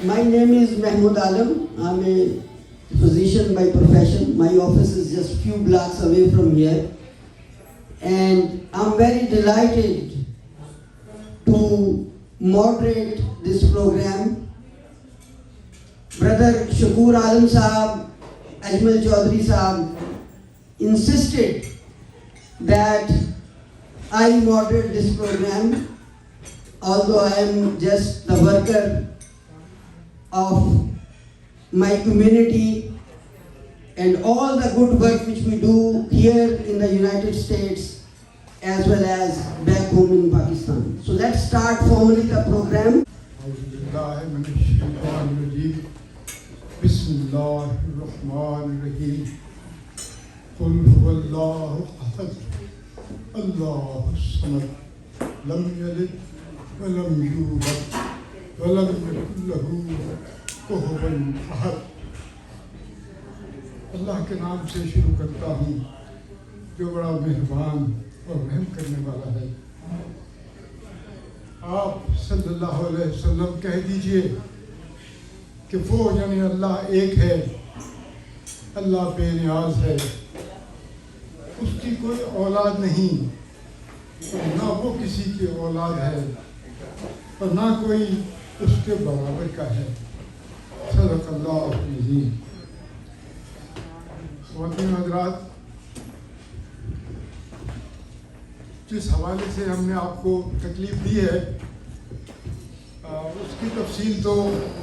My name is Mahmood Alam. I'm a physician by profession. My office is just few blocks away from here. And I'm very delighted to moderate this program. Brother Shakur Alam Sahab, Ajmal Chaudhary Sahab insisted that I moderate this program, although I am just the worker of my community and all the good work which we do here in the United States as well as back home in Pakistan. So let's start formally the program. Bismillahirrahmanirrahim. Qul huwallahu ahad. Allahus samad. Lam yalid wa lam yulad wa lam yakul lahu kufuwan ahad. اللہ کے نام سے شروع کرتا ہوں جو بڑا مہربان اور رحم کرنے والا ہے. آپ صلی اللہ علیہ وسلم کہہ دیجئے کہ وہ یعنی اللہ ایک ہے, اللہ بے نیاز ہے, اس کی کوئی اولاد نہیں اور نہ وہ کسی کی اولاد ہے اور نہ کوئی اس کے برابر کا ہے. صدق اللہ العظیم. خواتین حضرات, جس حوالے سے ہم نے آپ کو تکلیف دی ہے اس کی تفصیل تو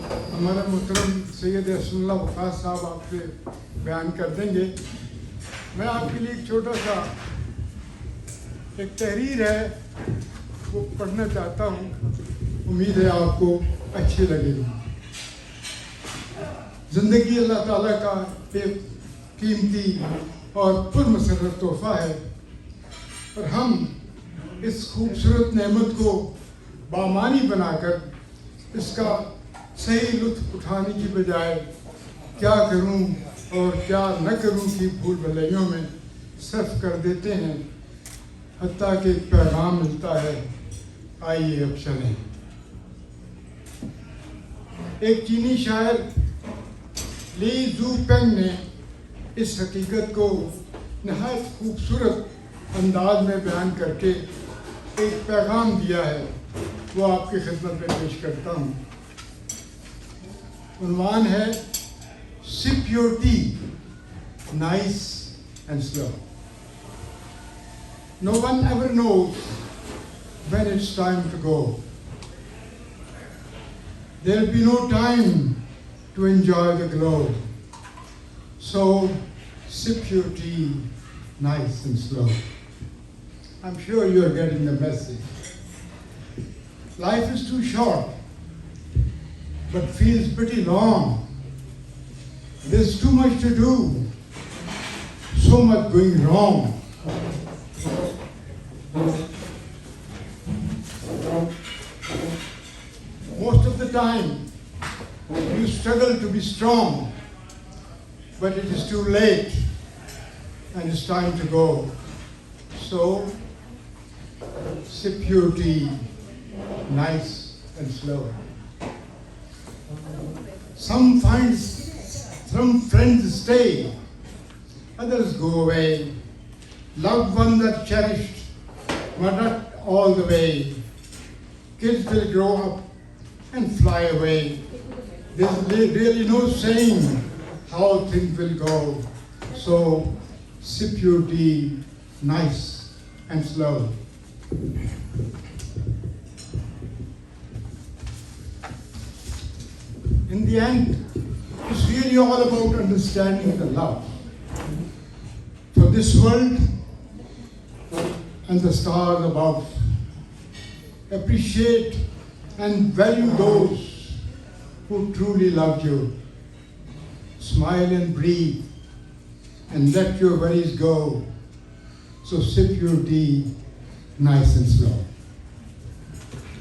ہمارے محترم سید حسن اللہ وقاص صاحب آپ سے بیان کر دیں گے. میں آپ کے لیے ایک چھوٹا سا ایک تحریر ہے وہ پڑھنا چاہتا ہوں, امید ہے آپ کو اچھی لگے گی. زندگی اللہ تعالیٰ کا ایک قیمتی اور پرمسرت تحفہ ہے اور ہم اس خوبصورت نعمت کو بامانی بنا کر اس کا صحیح لطف اٹھانے کی بجائے کیا کروں اور کیا نہ کروں کی بھول بھلائیوں میں صرف کر دیتے ہیں, حتیٰ کہ ایک پیغام ملتا ہے, آئیے اب چلیں. ایک چینی شاعر لی زو پینگ نے اس حقیقت کو نہایت خوبصورت انداز میں بیان کر کے ایک پیغام دیا ہے, وہ آپ کی خدمت میں پیش کرتا ہوں. عنوان ہے sip your tea nice and slow. No one ever knows when it's time to go. There'll be no time to enjoy the glow. So sip your tea nice and slow. I'm sure you are getting the message. Life is too short, but feels pretty long. There's too much to do, so much going wrong. Most of the time, you struggle to be strong, but it is too late and it's time to go. So, sip your tea nice and slow. Some friends stay, others go away. Loved one that cherished, but not all the way. Kids will grow up and fly away. There's really no saying how things will go. So sip your tea nice and slow. In the end, it's really all about understanding the love for this world and the stars above. Appreciate and value those who truly loved you. Smile and breathe and let your worries go. So sip your tea nice and slow.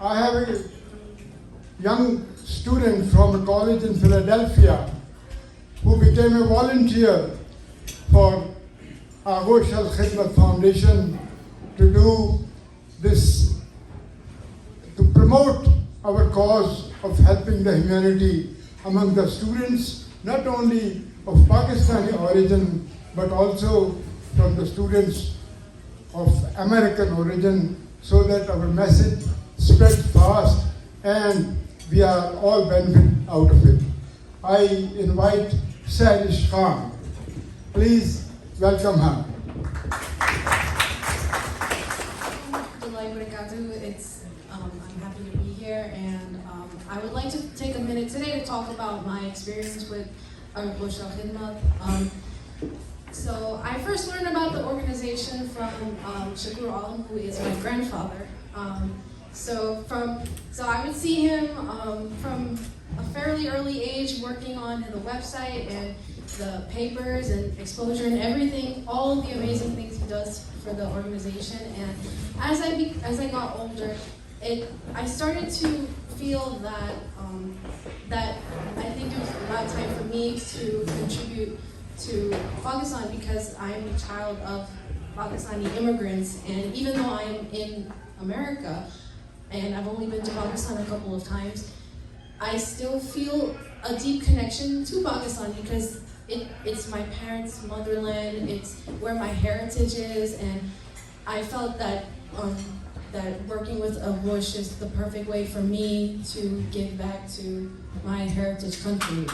I have a young student from a college in Philadelphia who became a volunteer for Aghosh Al Khidmat Foundation to do this to promote our cause of helping the humanity among the students, not only of Pakistani origin, but also from the students of American origin, so that our message spreads fast and we are all benefit out of it. I invite Salish Khan. Please welcome her. I'm happy to be here, and I would like to take a minute today to talk about my experience with Bush Al Khidmat. So I first learned about the organization from Shakur Alam, who is my grandfather. So I would see him from a fairly early age working on the website and the papers and exposure and everything, all of the amazing things he does for the organization. And as I got older, I started to feel that I think it was about time for me to contribute to Pakistan, because I'm a child of Pakistani immigrants, and even though I'm in America and I've only been to Pakistan a couple of times, I still feel a deep connection to Pakistan because it's my parents' motherland, it's where my heritage is, and I felt that that working with Bush is the perfect way for me to give back to my heritage country.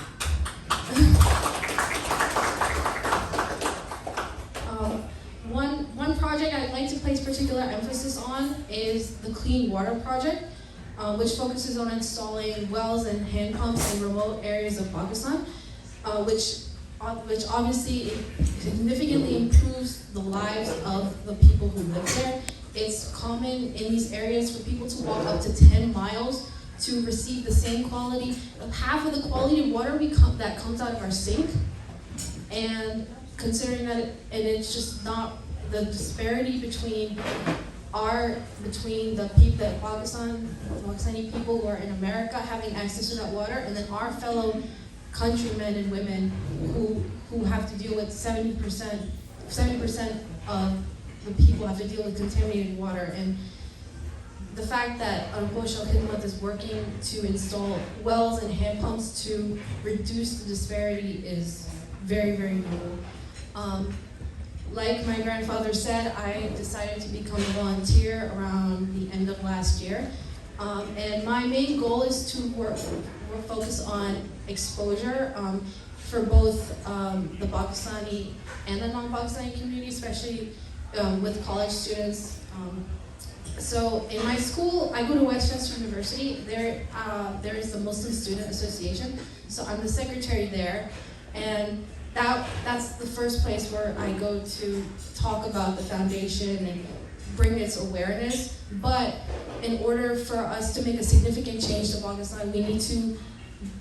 One project I'd like to place particular emphasis on is the Clean Water Project, which focuses on installing wells and hand pumps in remote areas of Pakistan, which obviously significantly improves the lives of the people who live there. It's common in these areas for people to walk up to 10 miles to receive the same quality, half of the quality of water that comes out of our sink. And considering that, and it's just not the disparity between the people that Pakistani people who are in America having access to that water, and then our fellow countrymen and women who have to deal with 70% of the people have to deal with contaminated water. And the fact that Bush Al Khidmat is working to install wells and hand pumps to reduce the disparity is very, very noble. Like my grandfather said, I decided to become a volunteer around the end of last year. And my main goal is to focus on exposure for both the Pakistani and the non-Pakistani community, especially with college students. So in my school, I go to Westchester University. There is the Muslim Student Association, so I'm the secretary there, and that's the first place where I go to talk about the foundation and bring its awareness. But in order for us to make a significant change to Pakistan, we need to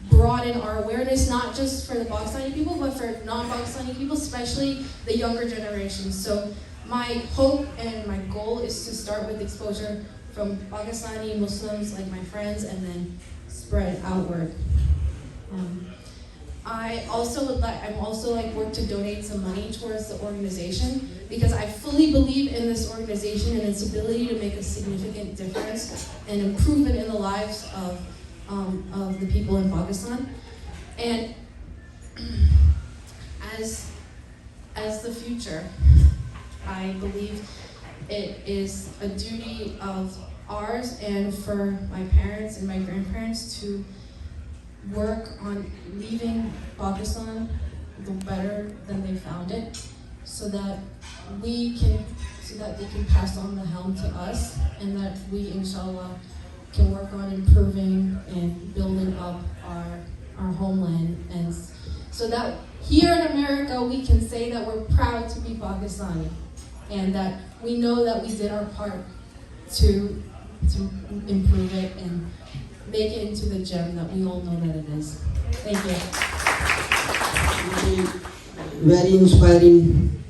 broaden our awareness, not just for the Pakistani people, but for non-Pakistani people, especially the younger generations. So my hope and my goal is to start with exposure from Pakistani Muslims, like my friends, and then spread outward. I'm also work to donate some money towards the organization, because I fully believe in this organization and its ability to make a significant difference and improvement in the lives of the people in Pakistan. And as the future, I believe it is a duty of ours and for my parents and my grandparents to work on leaving Pakistan better than they found it, so that they can pass on the helm to us, and that we, inshallah, can work on improving and building up our homeland, and so that here in America we can say that we're proud to be Pakistani, and that we know that we did our part to improve it and make it into the gem that we all know that it is. Thank you. Very inspiring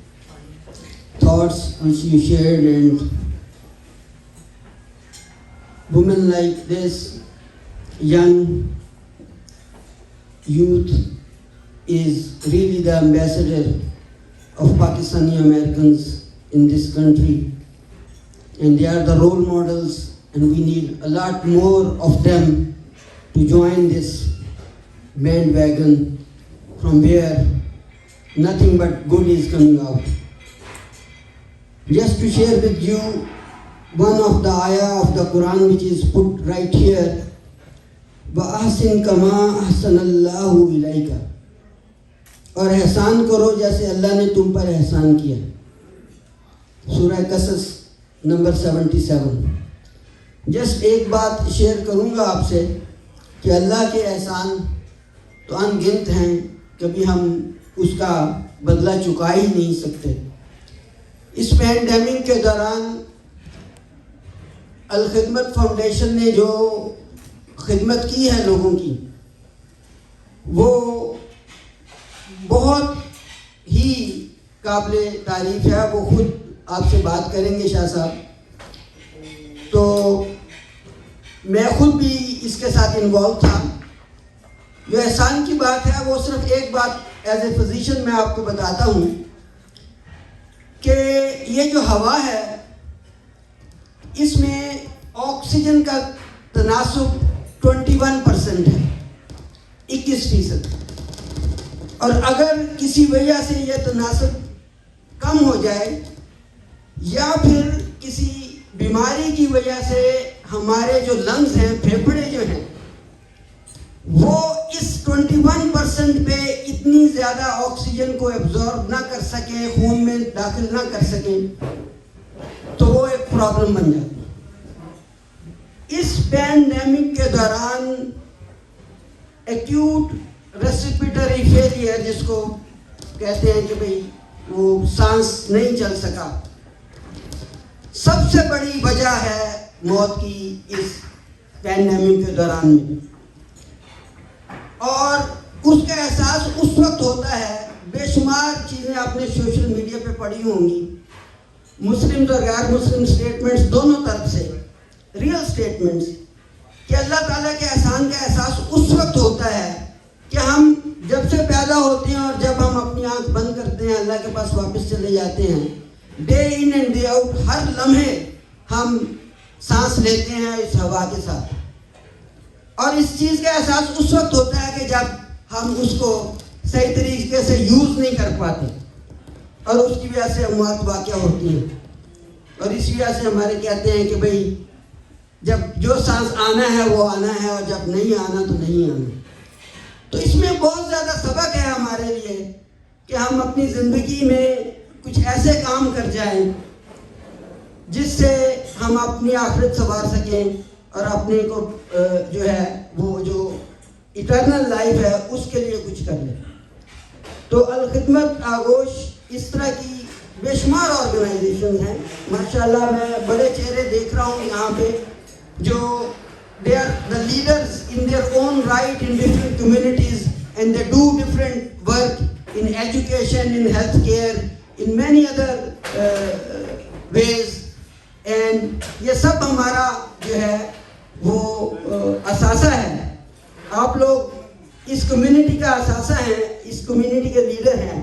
thoughts which you shared, and women like this, young youth, is really the ambassador of Pakistani Americans in this country. and they are the role models, and we need a lot more of them to join this bandwagon from where nothing but good is coming out. Just to share with you one of the ayah of the Quran which is put right here, وَأَحْسِن كَمَا أَحْسَنَ اللَّهُ إِلَيْكَ, اور احسان کرو جیسے اللہ نے تم پر احسان کیا. سورہ قصص number 77. Just ایک بات شیئر کروں گا آپ سے کہ اللہ کے احسان تو ان گنت ہیں, کبھی ہم اس کا بدلہ چکا ہی نہیں سکتے. اس پینڈیمک کے دوران الخدمت فاؤنڈیشن نے جو خدمت کی ہے لوگوں کی, وہ بہت ہی قابل تعریف ہے. وہ خود آپ سے بات کریں گے شاہ صاحب. تو میں خود بھی اس کے ساتھ انوالو تھا. جو احسان کی بات ہے وہ صرف ایک بات ایز اے فزیشین میں آپ کو بتاتا ہوں کہ یہ جو ہوا ہے اس میں آکسیجن کا تناسب 21% ہے, 21%. اور اگر کسی وجہ سے یہ تناسب کم ہو جائے یا پھر کسی بیماری کی وجہ سے ہمارے جو لنگز ہیں, پھیپھڑے جو ہیں, وہ اس 21% پہ اتنی زیادہ آکسیجن کو ایبزارب نہ کر سکیں, خون میں داخل نہ کر سکیں, تو وہ ایک پرابلم بن جاتی ہے. اس پینڈیمک کے دوران ایکیوٹ ریسپیریٹری فیلئر جس کو کہتے ہیں کہ بھئی وہ سانس نہیں چل سکا, سب سے بڑی وجہ ہے موت کی اس پینڈیمک کے دوران میں. اور اس کا احساس اس وقت ہوتا ہے, بے شمار چیزیں آپ نے سوشل میڈیا پہ پڑھی ہوں گی, مسلم اور غیر مسلم سٹیٹمنٹس دونوں طرف سے, ریئل سٹیٹمنٹس, کہ اللہ تعالیٰ کے احسان کا احساس اس وقت ہوتا ہے کہ ہم جب سے پیدا ہوتے ہیں اور جب ہم اپنی آنکھ بند کرتے ہیں اللہ کے پاس واپس چلے جاتے ہیں, day in and day out ہر لمحے ہم سانس لیتے ہیں اس ہوا کے ساتھ. اور اس چیز کا احساس اس وقت ہوتا ہے کہ جب ہم اس کو صحیح طریقے سے یوز نہیں کر پاتے اور اس کی وجہ سے اموات واقع ہوتی ہیں. اور اس وجہ سے ہمارے کہتے ہیں کہ بھئی جب جو سانس آنا ہے وہ آنا ہے, اور جب نہیں آنا تو نہیں آنا. تو اس میں بہت زیادہ سبق ہے ہمارے لیے کہ ہم اپنی زندگی میں کچھ ایسے کام کر جائیں جس سے ہم اپنی آخرت سنوار سکیں اور اپنے کو جو ہے وہ جو ایٹرنل لائف ہے اس کے لیے کچھ کر لیں. تو الخدمت آغوش اس طرح کی بے شمار آرگنائزیشن ہیں. ماشاءاللہ میں بڑے چہرے دیکھ رہا ہوں یہاں پہ جو they are the leaders in their own right in different communities, and they do different work in education, in healthcare, in many other ways. And یہ سب ہمارا جو ہے وہ اثاثہ ہے. آپ لوگ اس کمیونٹی کا اثاثہ ہیں, اس کمیونٹی کے لیڈر ہیں,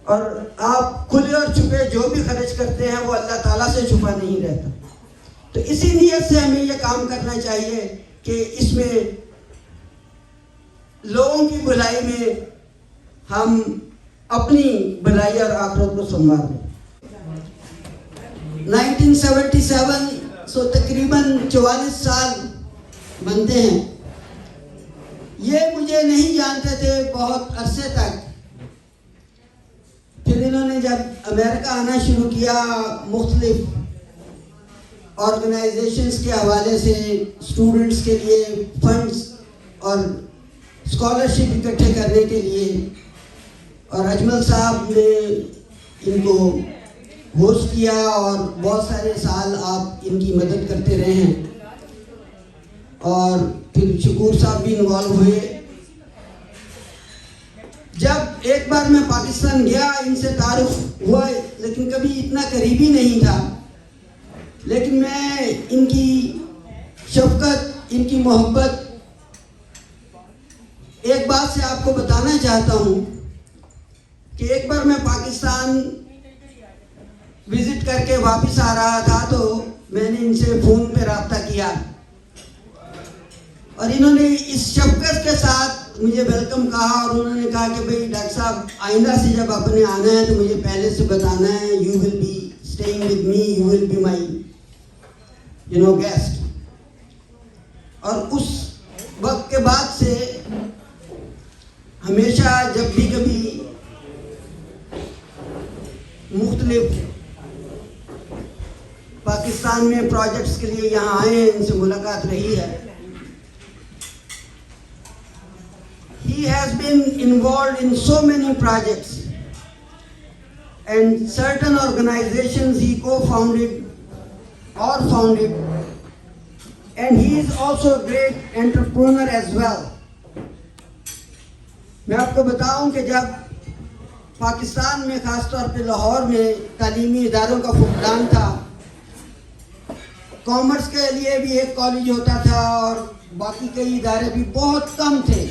اور آپ کھلے اور چھپے جو بھی خرچ کرتے ہیں وہ اللہ تعالیٰ سے چھپا نہیں رہتا. تو اسی نیت سے ہمیں یہ کام کرنا چاہیے کہ اس میں لوگوں کی بھلائی میں ہم اپنی بھلائی اور آخرت کو سنوار لیں. 1977 سو تقریباً 44 سال بنتے ہیں. یہ مجھے نہیں جانتے تھے بہت عرصے تک. پھر انہوں نے جب امریکہ آنا شروع کیا, مختلف آرگنائزیشنز کے حوالے سے اسٹوڈنٹس کے لیے فنڈز اور اسکالرشپ اکٹھے کرنے کے لیے, اور اجمل صاحب نے ان کو ہوسٹ کیا اور بہت سارے سال آپ ان کی مدد کرتے رہے ہیں. اور پھر شکور صاحب بھی انوالو ہوئے. جب ایک بار میں پاکستان گیا, ان سے تعارف ہوا, لیکن کبھی اتنا قریبی نہیں تھا. لیکن میں ان کی شفقت, ان کی محبت, ایک بات سے آپ کو بتانا چاہتا ہوں کہ ایک بار میں پاکستان وزٹ کر کے واپس آ رہا تھا, تو میں نے ان سے فون پہ رابطہ کیا اور انہوں نے اس شفقت کے ساتھ مجھے ویلکم کہا اور انہوں نے کہا کہ بھئی ڈاکٹر صاحب آئندہ سے جب آپ نے آنا ہے تو مجھے پہلے سے بتانا ہے, you will be staying with me, you will be my guest. اور اس وقت کے بعد سے ہمیشہ جب بھی کبھی مختلف پاکستان میں پروجیکٹس کے لیے یہاں آئے ہیں, ان سے ملاقات رہی ہے. He has been involved in so many projects and certain organizations he co-founded or founded, and he is also a great entrepreneur as well. میں آپ کو بتاؤں کہ جب پاکستان میں خاص طور پہ لاہور میں تعلیمی اداروں کا فقدان تھا, کامرس کے لیے بھی ایک کالج ہوتا تھا اور باقی کئی ادارے بھی بہت کم تھے.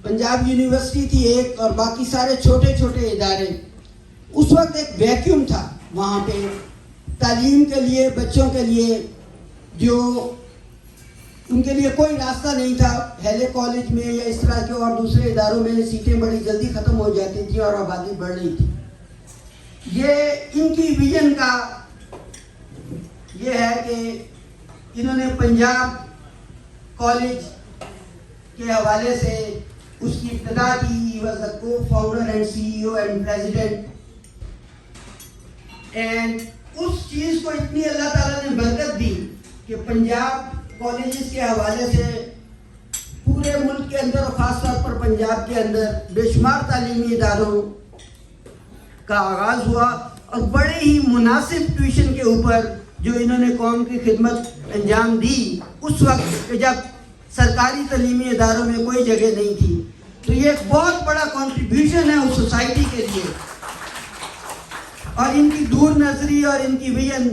پنجاب یونیورسٹی تھی ایک اور باقی سارے چھوٹے چھوٹے ادارے. اس وقت ایک ویکیوم تھا وہاں پہ تعلیم کے لیے, بچوں کے لیے, جو ان کے لیے کوئی راستہ نہیں تھا. ہیلے کالج میں یا اس طرح کے اور دوسرے اداروں میں سیٹیں بڑی جلدی ختم ہو جاتی تھیں اور آبادی بڑھ رہی تھی. یہ ان کی ویژن کا یہ ہے کہ انہوں نے پنجاب کالج کے حوالے سے اس کی ابتدا کی. He was the co-founder and CEO and president. And اس چیز کو اتنی اللہ تعالیٰ نے برکت دی کہ پنجاب کالجز کے حوالے سے پورے ملک کے اندر اور خاص طور پر پنجاب کے اندر بے شمار تعلیمی اداروں کا آغاز ہوا اور بڑے ہی مناسب ٹیوشن کے اوپر جو انہوں نے قوم کی خدمت انجام دی اس وقت کہ جب سرکاری تعلیمی اداروں میں کوئی جگہ نہیں تھی. تو یہ ایک بہت بڑا کنٹریبیوشن ہے اس سوسائٹی کے لیے, اور ان کی دور نظری اور ان کی ویژن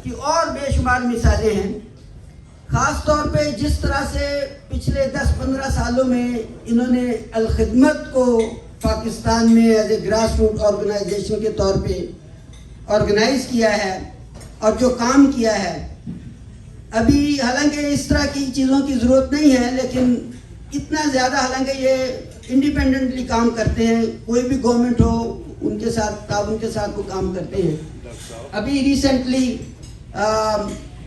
کی اور بے شمار مثالیں ہیں. خاص طور پہ جس طرح سے پچھلے 10-15 سالوں میں انہوں نے الخدمت کو پاکستان میں as a grass root organization کے طور پہ آرگنائز کیا ہے اور جو کام کیا ہے. ابھی حالانکہ اس طرح کی چیزوں کی ضرورت نہیں ہے, لیکن اتنا زیادہ حالانکہ یہ انڈیپینڈنٹلی کام کرتے ہیں, کوئی بھی گورنمنٹ ہو ان کے ساتھ تعاون کے ساتھ وہ کام کرتے ہیں. ابھی recently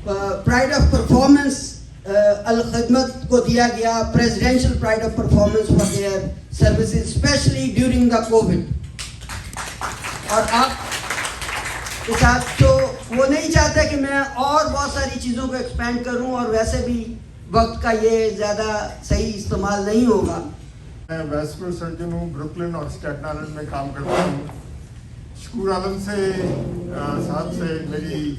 pride of performance Alkhidmat کو دیا گیا, presidential pride of performance for their services especially during the COVID. اور آپ کے ساتھ تو وہ نہیں چاہتے کہ میں اور بہت ساری چیزوں کو ایکسپینڈ کروں, اور ویسے بھی وقت کا یہ زیادہ صحیح استعمال نہیں ہوگا. میں ویسکولر سرجن ہوں, بروکلن اور اسٹیٹن آئلینڈ میں کام کرتا ہوں. شکور عالم سے صاحب سے میری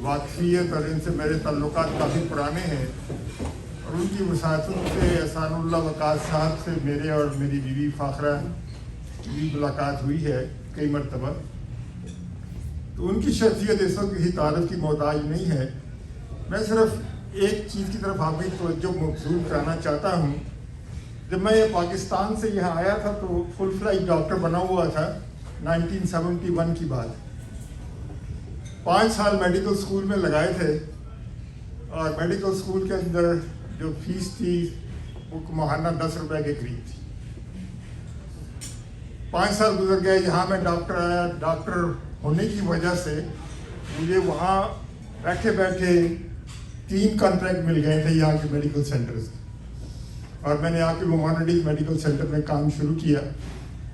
واقفیت اور ان سے میرے تعلقات کافی پرانے ہیں, اور ان کی وساطت سے احسان اللہ وقاص صاحب سے میرے اور میری بیوی فاخرہ کی ملاقات ہوئی ہے کئی مرتبہ. تو ان کی شخصیت اس وقت کسی تعارف کی محتاج نہیں ہے. میں صرف ایک چیز کی طرف آپ کی توجہ مبذول کرانا چاہتا ہوں. جب میں پاکستان سے یہاں آیا تھا تو فل فلیج ڈاکٹر بنا ہوا تھا 1971 کی بات. 5 سال میڈیکل اسکول میں لگائے تھے, اور میڈیکل اسکول کے اندر جو فیس تھی وہ ماہانہ 10 روپے کے قریب تھی. 5 سال گزر گئے, یہاں میں ڈاکٹر آیا. ڈاکٹر ہونے کی وجہ سے مجھے وہاں بیٹھے بیٹھے 3 کانٹریکٹ مل گئے تھے یہاں کے میڈیکل سینٹرز, اور میں نے آ کے ومانڈی میڈیکل سینٹر میں کام شروع کیا.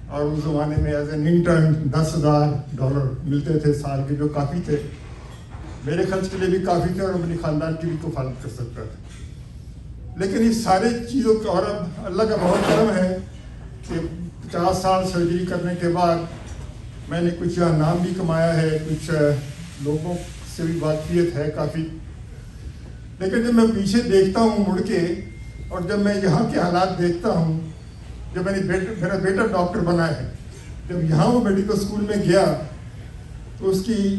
اور اس زمانے میں ایز این انٹرن $10,000 ملتے تھے سال کے, جو کافی تھے, میرے خرچ کے لیے بھی کافی تھے اور اپنی خاندان کی بھی کفالت کر سکتا تھا. لیکن اس سارے چیزوں کا, اور اب اللہ کا بہت کرم ہے کہ 50 سال سرجری کرنے کے بعد میں نے کچھ یہاں نام بھی کمایا ہے, کچھ لوگوں سے بھی واقفیت ہے کافی. لیکن جب میں پیچھے دیکھتا ہوں مڑ کے, اور جب میں یہاں کے حالات دیکھتا ہوں, جب میرا بیٹا ڈاکٹر بنا ہے, جب یہاں وہ میڈیکل اسکول میں گیا تو اس کی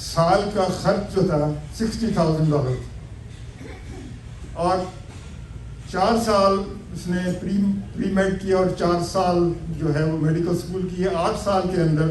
سال کا خرچ جو تھا $60,000, اور 4 سال اس نے پری میڈ کیا اور 4 سال جو ہے وہ میڈیکل اسکول کی ہے. 8 سال کے اندر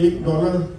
$1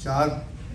4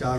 4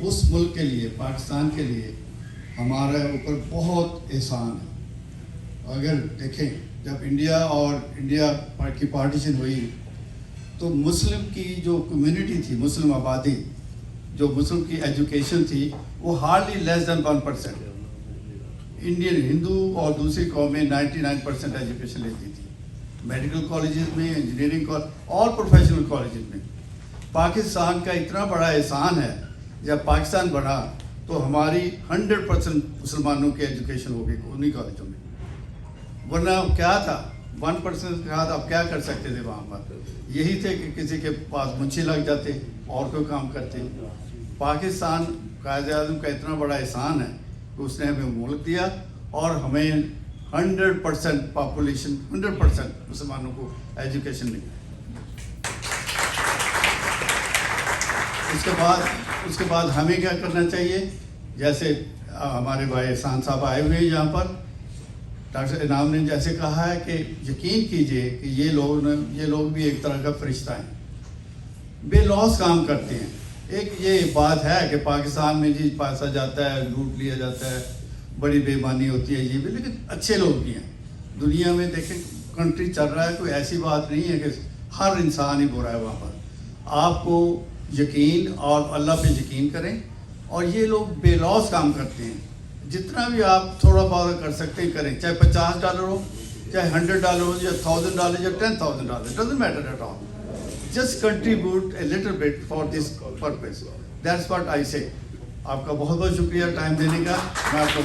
اس ملک کے لیے, پاکستان کے لیے ہمارے اوپر بہت احسان ہے. اگر دیکھیں جب انڈیا کی پارٹیشن ہوئی تو مسلم کی جو کمیونٹی تھی, مسلم آبادی, جو مسلم کی ایجوکیشن تھی, وہ ہارڈلی لیس دین 1%. انڈین ہندو اور دوسری قومیں 99% ایجوکیشن لیتی تھی, میڈیکل کالجز میں, انجینئرنگ اور پروفیشنل کالجز میں. پاکستان کا اتنا بڑا احسان ہے, جب پاکستان بڑھا تو ہماری 100% مسلمانوں کی ایجوکیشن ہو گئی انہیں کالجوں میں. ورنہ کیا تھا, 1% کہا تھا, اب کیا کر سکتے تھے وہاں پر؟ یہی تھے کہ کسی کے پاس مچھلی لگ جاتے اور کوئی کام کرتے. پاکستان قائد اعظم کا اتنا بڑا احسان ہے کہ اس نے ہمیں ملک دیا اور ہمیں 100% پاپولیشن, 100% مسلمانوں کو ایجوکیشن ملی. اس کے بعد ہمیں کیا کرنا چاہیے؟ جیسے ہمارے بھائی احسان صاحب آئے ہوئے ہیں یہاں پر, ڈاکٹر انعام نے جیسے کہا ہے کہ یقین کیجئے کہ یہ لوگ بھی ایک طرح کا فرشتہ ہیں, بے لوث کام کرتے ہیں. ایک یہ بات ہے کہ پاکستان میں جی پیسہ جاتا ہے, لوٹ لیا جاتا ہے, بڑی بے ایمانی ہوتی ہے, یہ بھی, لیکن اچھے لوگ بھی ہیں. دنیا میں دیکھیں کنٹری چل رہا ہے, کوئی ایسی بات نہیں ہے کہ ہر انسان ہی برا ہے وہاں پر. آپ کو یقین اور اللہ پہ یقین کریں, اور یہ لوگ بے لوث کام کرتے ہیں. جتنا بھی آپ تھوڑا بہت کر سکتے ہیں کریں, چاہے $50 ہو, چاہے $100 ہو, یا $1,000 یا $10,000, doesn't matter at all. Just contribute a little bit for this purpose. That's what I say. آپ کا بہت بہت شکریہ ٹائم دینے کا. میں آپ کو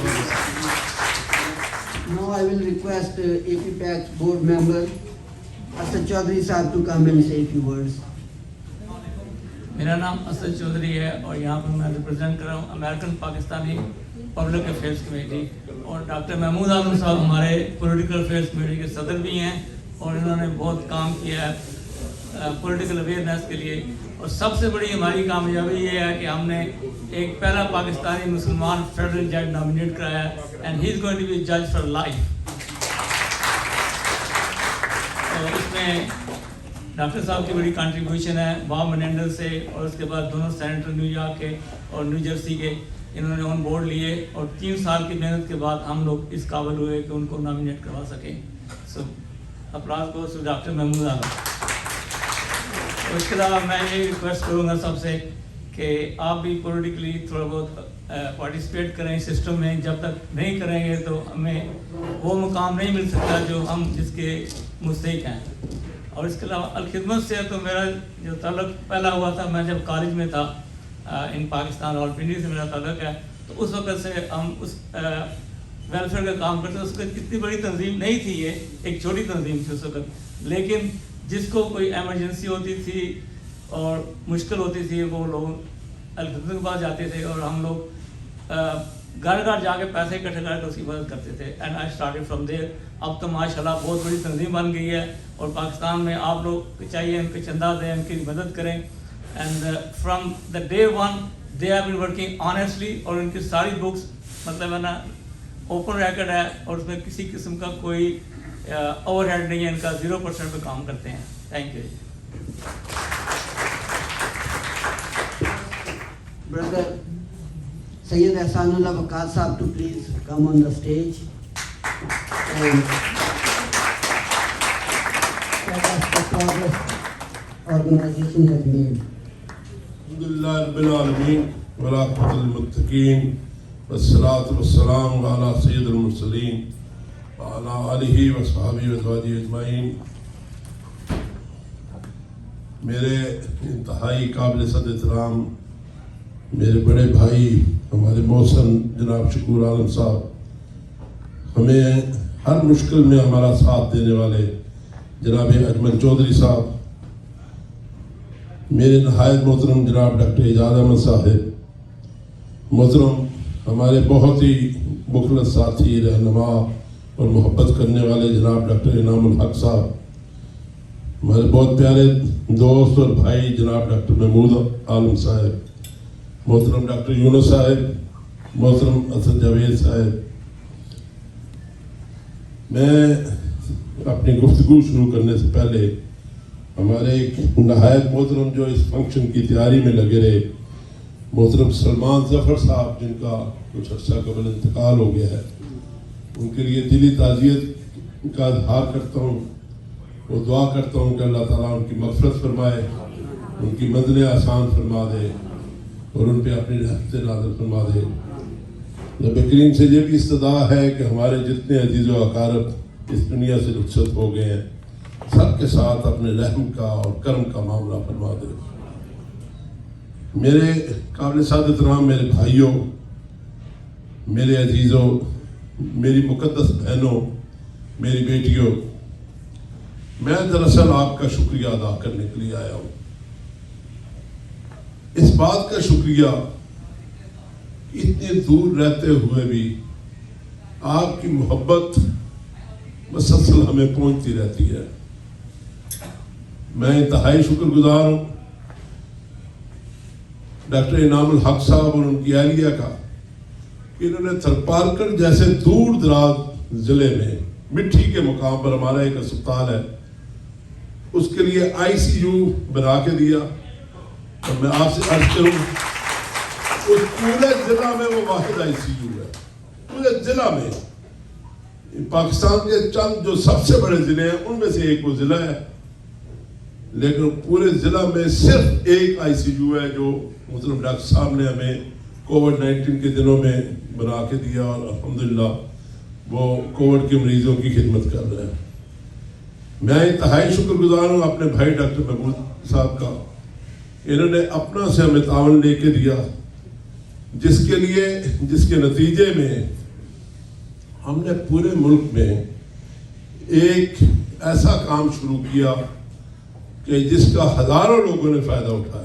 Now I will request APPAC board member Asad Chaudhary sahab to come and say a few words. میرا نام اسد چودھری ہے اور یہاں پر میں ریپرزینٹ کر رہا ہوں American Pakistani public affairs committee. اور ڈاکٹر محمود عالم صاحب ہمارے پولیٹیکل افیئرس کمیٹی کے صدر بھی ہیں, اور انہوں نے بہت کام کیا ہے پولیٹیکل اویئرنیس کے لیے. اور سب سے بڑی ہماری کامیابی یہ ہے کہ ہم نے ایک پہلا پاکستانی مسلمان فیڈرل جج نامینیٹ کرایا ہے, and he is going to be جج فار لائف. اور اس میں ڈاکٹر صاحب کی بڑی کنٹریبیوشن ہے, باب منینڈل سے, اور اس کے بعد دونوں سینیٹر نیو یارک کے اور نیو جرسی کے انہوں نے آن بورڈ لیے, اور 3 سال کی محنت کے بعد ہم لوگ اس قابل ہوئے کہ ان کو نامینیٹ کروا سکیں. سو applause goes to doctor Mahmood عالم. اور اس کے علاوہ میں یہ ریکویسٹ کروں گا سب سے کہ آپ بھی پولیٹیکلی تھوڑا بہت پارٹیسپیٹ کریں سسٹم میں. جب تک نہیں کریں گے تو ہمیں وہ مقام نہیں مل سکتا جو ہم جس کے مستحق ہیں. اور اس کے علاوہ الخدمت سے تو میرا جو تعلق پہلا ہوا تھا, میں جب کالج میں تھا ان پاکستان, راولپنڈی سے میرا تعلق ہے, تو اس وقت سے ہم اس ویلفیئر کا کام کرتے. اس وقت اتنی بڑی تنظیم نہیں تھی, یہ ایک چھوٹی تنظیم تھی اس وقت, لیکن جس کو کوئی ایمرجنسی ہوتی تھی اور مشکل ہوتی تھی وہ لوگ الخدمت کے پاس جاتے تھے, اور ہم لوگ گھر گھر جا کے پیسے اکٹھے کر کے اس کی مدد کرتے تھے. اینڈ آئی اسٹارٹیڈ فرام دیر. اب تو ماشاء اللہ بہت بڑی تنظیم بن گئی ہے, اور پاکستان میں آپ لوگ چاہیے ان کو چندہ دیں, ان کی مدد کریں. And from the day one they have been working honestly, اور ان کی ساری بکس مطلب ہے نا اوپن ریکارڈ ہے, اور اس میں کسی قسم کا کوئی اوور ہیڈ نہیں ہے, ان کا 0% پہ کام کرتے ہیں. Thank you. Brother Sayyid Ehsanullah Waqas sahab to please come on the stage and tell us the progress organization has made. Alhamdulillah Rabbil Alameen wa aqbatul muttaqeen wassalatu wassalamu ala sayyidil mursaleen wa ala alihi wa sahbihi wa azwajihi ajma'in. میرے انتہائی قابل صد احترام میرے بڑے بھائی ہمارے محسن جناب شکور عالم صاحب, ہمیں ہر مشکل میں ہمارا ساتھ دینے والے جناب اجمل چودھری صاحب, میرے نہایت محترم جناب ڈاکٹر اعجاز احمد صاحب, محترم ہمارے بہت ہی مخلص ساتھی رہنما اور محبت کرنے والے جناب ڈاکٹر انعام الحق صاحب, ہمارے بہت پیارے دوست اور بھائی جناب ڈاکٹر محمود عالم صاحب, محترم ڈاکٹر یونس صاحب, محترم اسد جاوید صاحب. میں اپنی گفتگو شروع کرنے سے پہلے ہمارے ایک نہایت محترم جو اس فنکشن کی تیاری میں لگے رہے, محترم سلمان ظفر صاحب جن کا کچھ عرصہ قبل انتقال ہو گیا ہے، ان کے لیے دلی تعزیت کا اظہار کرتا ہوں اور دعا کرتا ہوں کہ اللہ تعالیٰ ان کی مغفرت فرمائے، ان کی منزلیں آسان فرما دے اور ان پہ اپنی رحمت نازل فرما دے۔ نبی کریم سے یہ بھی استدعا ہے کہ ہمارے جتنے عزیز و اقارب اس دنیا سے رخصت ہو گئے ہیں، سب کے ساتھ اپنے رحم کا اور کرم کا معاملہ فرما دے۔ میرے قابل سعادت رام، میرے بھائیوں، میرے عزیزوں، میری مقدس بہنوں، میری بیٹیوں، میں دراصل آپ کا شکریہ ادا کرنے کے لیے آیا ہوں۔ اس بات کا شکریہ کہ اتنی دور رہتے ہوئے بھی آپ کی محبت مسلسل ہمیں پہنچتی رہتی ہے۔ میں انتہائی شکر گزار ہوں ڈاکٹر انعام الحق صاحب اور ان کی اہلیہ کا کہ انہوں نے تھرپارکر جیسے دور دراز ضلع میں مٹی کے مقام پر ہمارا ایک اسپتال ہے، اس کے لیے ICU بنا کے دیا۔ اور میں آپ سے عرض کروں، اس پورے ضلع میں وہ واحد ICU ہے، پورے ضلع میں۔ پاکستان کے چند جو سب سے بڑے ضلع ہیں ان میں سے ایک وہ ضلع ہے، لیکن پورے ضلع میں صرف ایک ICU ہے جو محترم ڈاکٹر صاحب نے ہمیں کووڈ-19 کے دنوں میں بنا کے دیا، اور الحمدللہ وہ کووڈ کے مریضوں کی خدمت کر رہے ہیں۔ میں انتہائی شکر گزار ہوں اپنے بھائی ڈاکٹر محمود صاحب کا، انہوں نے اپنا سے ہمیں تعاون لے کے دیا، جس کے نتیجے میں ہم نے پورے ملک میں ایک ایسا کام شروع کیا کہ جس کا ہزاروں لوگوں نے فائدہ اٹھایا۔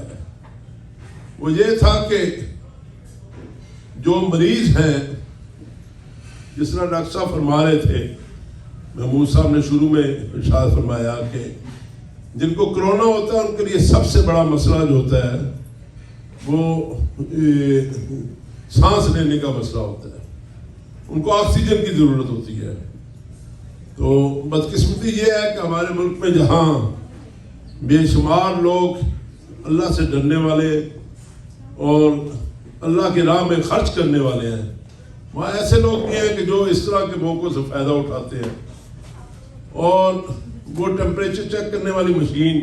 وہ یہ تھا کہ جو مریض ہیں، جس طرح ڈاکٹر صاحب فرما رہے تھے، محمود صاحب نے شروع میں ارشاد فرمایا کہ جن کو کرونا ہوتا ہے ان کے لیے سب سے بڑا مسئلہ جو ہوتا ہے وہ سانس لینے کا مسئلہ ہوتا ہے، ان کو آکسیجن کی ضرورت ہوتی ہے۔ تو بدقسمتی یہ ہے کہ ہمارے ملک میں جہاں بے شمار لوگ اللہ سے ڈرنے والے اور اللہ کی راہ میں خرچ کرنے والے ہیں، وہاں ایسے لوگ بھی ہیں کہ جو اس طرح کے موقعوں سے فائدہ اٹھاتے ہیں، اور وہ ٹیمپریچر چیک کرنے والی مشین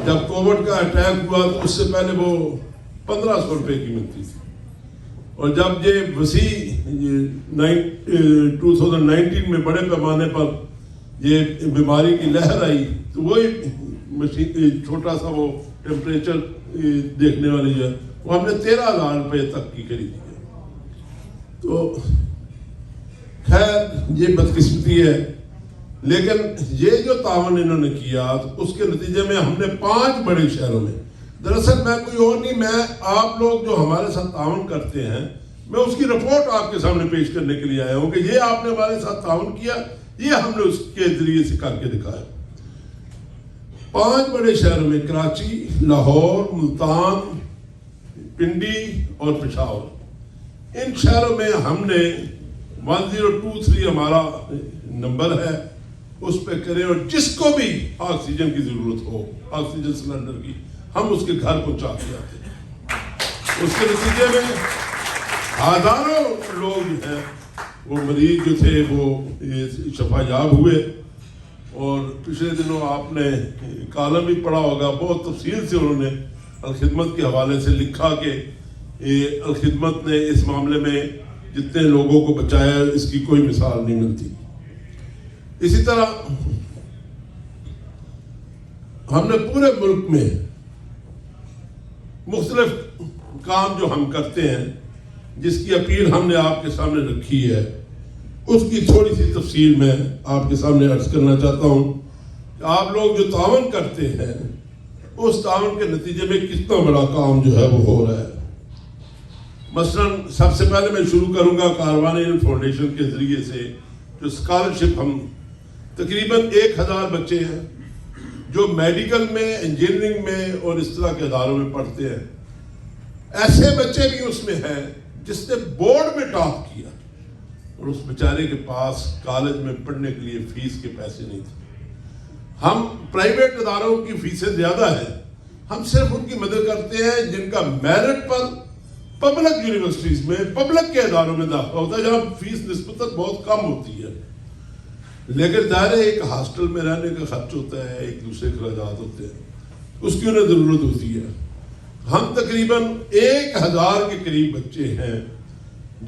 جب کووڈ کا اٹیک ہوا تو اس سے پہلے وہ 1500 روپے کی ملتی تھی، اور جب یہ وسیع 2019 میں بڑے پیمانے پر یہ بیماری کی لہر آئی تو وہی مشین چھوٹا سا وہ ٹیمپریچر دیکھنے والی ہے وہ ہم نے 13,000 روپے تک کی خریدی ہے۔ تو خیر یہ بدقسمتی ہے، لیکن یہ جو تعاون انہوں نے کیا تو اس کے نتیجے میں ہم نے 5 بڑے شہروں میں، دراصل میں کوئی اور نہیں، میں آپ لوگ جو ہمارے ساتھ تعاون کرتے ہیں میں اس کی رپورٹ آپ کے سامنے پیش کرنے کے لیے آیا ہوں کہ یہ آپ نے ہمارے ساتھ تعاون کیا، یہ ہم نے اس کے ذریعے سے کر کے دکھایا۔ 5 بڑے شہروں میں کراچی، لاہور، ملتان، پنڈی اور پشاور، ان شہروں میں ہم نے 1023 ہمارا نمبر ہے، اس پہ کریں، اور جس کو بھی آکسیجن کی ضرورت ہو، آکسیجن سلنڈر کی، ہم اس کے گھر پہنچا کے آتے ہیں۔ اس کے نتیجے میں ہزاروں لوگ جو ہیں وہ مریض جو تھے وہ شفا یاب ہوئے، اور پچھلے دنوں آپ نے کالم بھی پڑھا ہوگا، بہت تفصیل سے انہوں نے الخدمت کے حوالے سے لکھا کہ الخدمت نے اس معاملے میں جتنے لوگوں کو بچایا اس کی کوئی مثال نہیں ملتی۔ اسی طرح ہم نے پورے ملک میں مختلف کام جو ہم کرتے ہیں، جس کی اپیل ہم نے آپ کے سامنے رکھی ہے، اس کی تھوڑی سی تفصیل میں آپ کے سامنے عرض کرنا چاہتا ہوں کہ آپ لوگ جو تعاون کرتے ہیں اس تعاون کے نتیجے میں کتنا بڑا کام جو ہے وہ ہو رہا ہے۔ مثلاً سب سے پہلے میں شروع کروں گا کاروان علم فاؤنڈیشن کے ذریعے سے جو اسکالرشپ، ہم تقریباً 1000 بچے ہیں جو میڈیکل میں، انجینئرنگ میں اور اس طرح کے اداروں میں پڑھتے ہیں۔ ایسے بچے بھی اس میں ہیں جس نے بورڈ میں ٹاپ کیا اور اس بیچارے کے پاس کالج میں پڑھنے کے لیے فیس کے پیسے نہیں تھے۔ ہم پرائیویٹ اداروں کی فیسیں زیادہ ہیں، ہم صرف ان کی مدد کرتے ہیں جن کا میرٹ پر پبلک یونیورسٹیز میں پبلک کے اداروں میں داخلہ ہوتا ہے جہاں فیس نسبتاً بہت کم ہوتی ہے. لیکن ظاہر ہے ایک ہاسٹل میں رہنے کا خرچ ہوتا ہے, ایک دوسرے اخراجات ہوتے ہیں, اس کی انہیں ضرورت ہوتی ہے. ہم تقریباً 1000 کے قریب بچے ہیں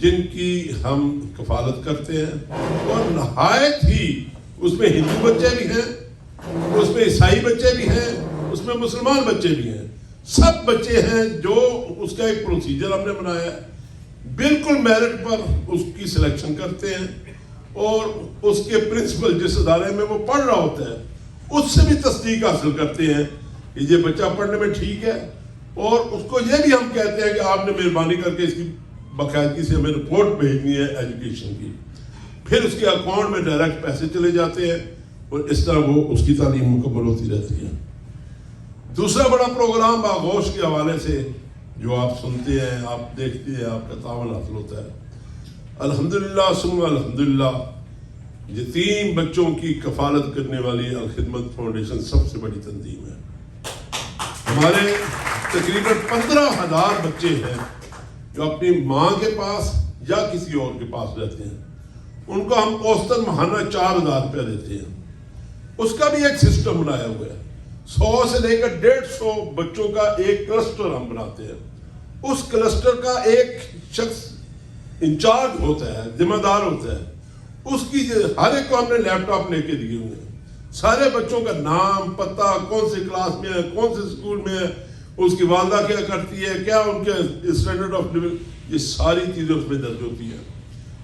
جن کی ہم کفالت کرتے ہیں, اور نہایت ہی اس میں ہندو بچے بھی ہیں, اس میں عیسائی بچے بھی ہیں, اس میں مسلمان بچے بھی ہیں. سب بچے ہیں جو اس کا ایک پروسیجر ہم نے بنایا ہے, بالکل میرٹ پر اس کی سلیکشن کرتے ہیں, اور اس کے پرنسپل جس ادارے میں وہ پڑھ رہا ہوتا ہے اس سے بھی تصدیق حاصل کرتے ہیں کہ یہ بچہ پڑھنے میں ٹھیک ہے, اور اس کو یہ بھی ہم کہتے ہیں کہ آپ نے مہربانی کر کے اس کی باقاعدگی سے ہمیں رپورٹ بھیجنی ہے ایجوکیشن کی. پھر اس کے اکاؤنٹ میں ڈائریکٹ پیسے چلے جاتے ہیں, اور اس طرح وہ اس کی تعلیم مکمل ہوتی رہتی ہے. دوسرا بڑا پروگرام آغوش کے حوالے سے جو آپ سنتے ہیں, آپ دیکھتے ہیں, آپ کا تعاون حاصل ہوتا ہے. الحمدللہ ثم الحمدللہ یتیم بچوں کی کفالت کرنے والی الخدمت فاؤنڈیشن سب سے بڑی تنظیم ہے. ہمارے تقریباً 15,000 بچے ہیں جو اپنی ماں کے پاس یا کسی اور کے پاس رہتے ہیں. ان کو ہم اوسطاً ماہانہ 4,000 روپیہ دیتے ہیں. اس کا بھی ایک سسٹم بنایا ہوا ہے. 100 سے لے کر 150 بچوں کا ایک کلسٹر ہم بناتے ہیں. اس کلسٹر کا ایک شخص انچارج ہوتا ہے, ذمہ دار ہوتا ہے. اس کی ہر ایک کو ہم نے لیپ ٹاپ لے کے دیے ہوئے ہیں. سارے بچوں کا نام, پتہ, کون سے کلاس میں ہے, کون سے اسکول میں ہے, اس کی والدہ کیا کرتی ہے, کیا ان کے اسٹینڈرڈ آف لیونگ, یہ ساری چیزیں اس میں درج ہوتی ہیں.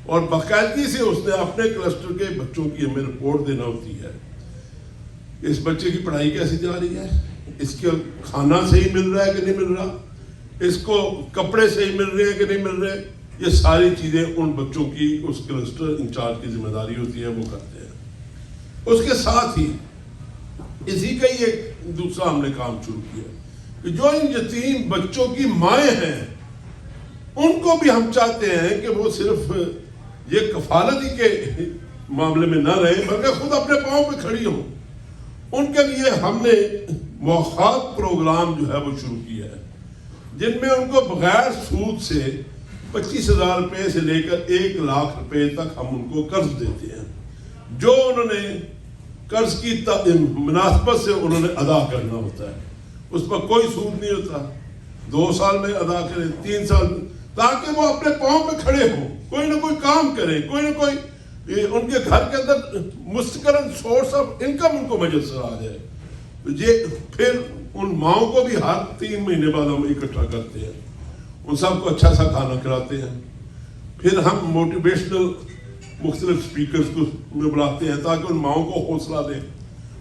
اور باقاعدگی سے اس نے اپنے کلسٹر کے بچوں کی ہمیں رپورٹ دینا ہوتی ہے. اس بچے کی پڑھائی کیسی جا رہی ہے, اس کے کھانا صحیح مل رہا ہے کہ نہیں مل رہا, اس کو کپڑے صحیح مل رہے ہیں کہ نہیں مل رہے. یہ ساری چیزیں ان بچوں کی اس کلسٹر انچارج کی ذمہ داری ہوتی ہے, وہ کرتے ہیں. اس کے ساتھ ہی اسی کا ہی ایک دوسرا ہم نے کام شروع کیا کہ جو ان یتیم بچوں کی مائیں ہیں ان کو بھی ہم چاہتے ہیں کہ وہ صرف یہ کفالتی کے معاملے میں نہ رہیں بلکہ خود اپنے پاؤں پہ کھڑی ہوں. ان کے لیے ہم نے موخات پروگرام جو ہے وہ شروع کیا ہے, جن میں ان کو بغیر سود سے 25,000 روپے سے لے کر 1,00,000 روپے تک ہم ان کو قرض دیتے ہیں. جو انہوں نے قرض کی مناسبت سے انہوں نے ادا کرنا ہوتا ہے, اس پر کوئی سود نہیں ہوتا. 2 سال میں ادا کریں, 3 سال میں, تاکہ وہ اپنے پاؤں پہ کھڑے ہوں, کوئی نہ کوئی کام کریں, کوئی نہ کوئی ان کے گھر کے اندر مستقل سورس آف انکم ان کو میسر آ جائے. یہ پھر ان ماؤں کو بھی ہر 3 مہینے بعد ہم اکٹھا کرتے ہیں, ان سب کو اچھا سا کھانا کھلاتے ہیں. پھر ہم موٹیویشنل مختلف سپیکرز کو میں بلاتے ہیں تاکہ ان ماؤں کو حوصلہ دیں,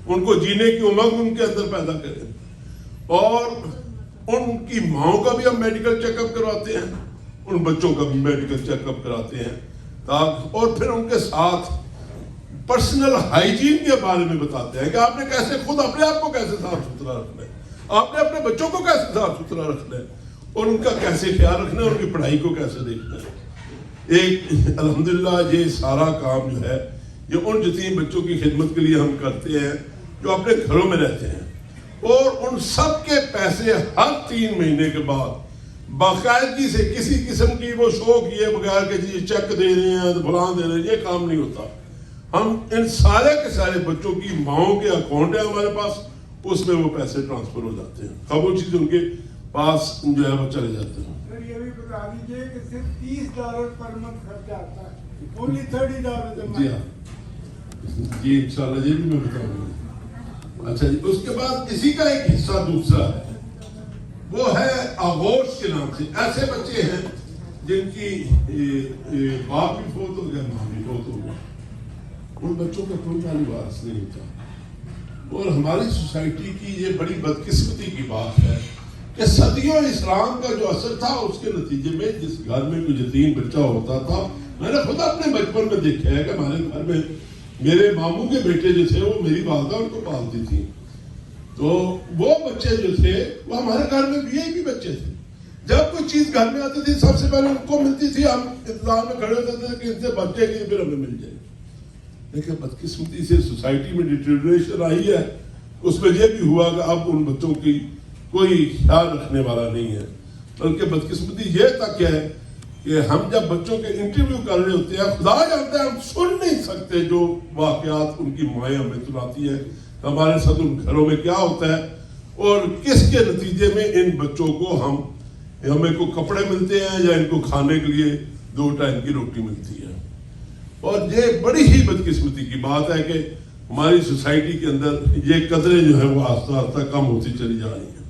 ان کو جینے کی امنگ ان کے اندر پیدا کریں. اور ان کی ماؤں کا بھی ہم میڈیکل چیک اپ کرواتے ہیں, ان بچوں کا بھی میڈیکل چیک اپ کراتے ہیں. اور پھر ان کے ساتھ پرسنل ہائیجین کے بارے میں بتاتے ہیں کہ آپ نے کیسے خود اپنے آپ کو کیسے صاف ستھرا رکھنا ہے, آپ نے اپنے بچوں کو کیسے صاف ستھرا رکھنا ہے, اور ان کا کیسے خیال رکھنا ہے, ان کی پڑھائی کو کیسے دیکھنا ہے. ایک الحمدللہ یہ سارا کام جو ہے یہ ان یتیم بچوں کی خدمت کے لیے ہم کرتے ہیں جو اپنے گھروں میں رہتے ہیں, اور ان سب کے پیسے ہر 3 مہینے کے بعد باقاعدگی سے کسی قسم کی وہ شو کیے بغیر کہ جی چیک دے رہے ہیں فلاں دے رہے ہیں, یہ کام نہیں ہوتا. ہم ان سارے کے سارے بچوں کی ماؤں کے اکاؤنٹ ہے ہمارے پاس, اس میں وہ پیسے ٹرانسفر ہو جاتے ہیں, اب وہ چیز ان کے پاس جو ہے وہ چلے جاتے ہیں. یہ بھی بتا دیجیے کہ صرف $30 پر منتھ خرچہ آتا ہے, only $30. جی ہاں, جی انشاءاللہ یہ بھی میں بتاؤں گا. اچھا جی, اس کے بعد اسی کا ایک حصہ دوسرا ہے, وہ ہے آغوش کے نام سے. ایسے بچے ہیں جن کی باپ بھی فوت ہو گیا, ماں بھی فوت ہو گیا, ان بچوں کا کوئی مالی وارث نہیں ہوتا. اور ہماری سوسائٹی کی یہ بڑی بدقسمتی کی بات ہے کہ صدیوں اسلام کا جو اثر تھا اس کے نتیجے میں جس گھر میں کوئی یتیم بچہ ہوتا تھا, میں نے خود اپنے بچپن میں دیکھا ہے کہ ہمارے گھر میں میرے ماموں کے بیٹے جو تھے وہ میری والدہ ان کو پالتی تھی, تو وہ بچے جو تھے وہ ہمارے گھر میں بھی بچے تھے. جب کوئی چیز گھر میں آتی تھی سب سے پہلے ان کو ملتی تھی, ہم انتظار میں کھڑے ہوتے تھے کہ ان سے بچے کی پھر ہمیں مل جائے. لیکن بدقسمتی سے سوسائٹی میں ڈیٹیریشن آئی ہے, اس میں یہ بھی ہوا کہ اب ان بچوں کی کوئی خیال رکھنے والا نہیں ہے. بلکہ بدقسمتی یہ تک ہے کہ ہم جب بچوں کے انٹرویو کر رہے ہوتے ہیں, خدا جانتا ہے ہم سن نہیں سکتے جو واقعات ان کی مائیں ہمیں سناتی ہیں, ہمارے ساتھ ان گھروں میں کیا ہوتا ہے, اور کس کے نتیجے میں ان بچوں کو ہمیں کو کپڑے ملتے ہیں یا ان کو کھانے کے لیے 2 ٹائم کی روٹی ملتی ہے. اور یہ بڑی ہی بدقسمتی کی بات ہے کہ ہماری سوسائٹی کے اندر یہ قدریں جو ہیں وہ آہستہ آہستہ کم ہوتی چلی جا رہی ہیں.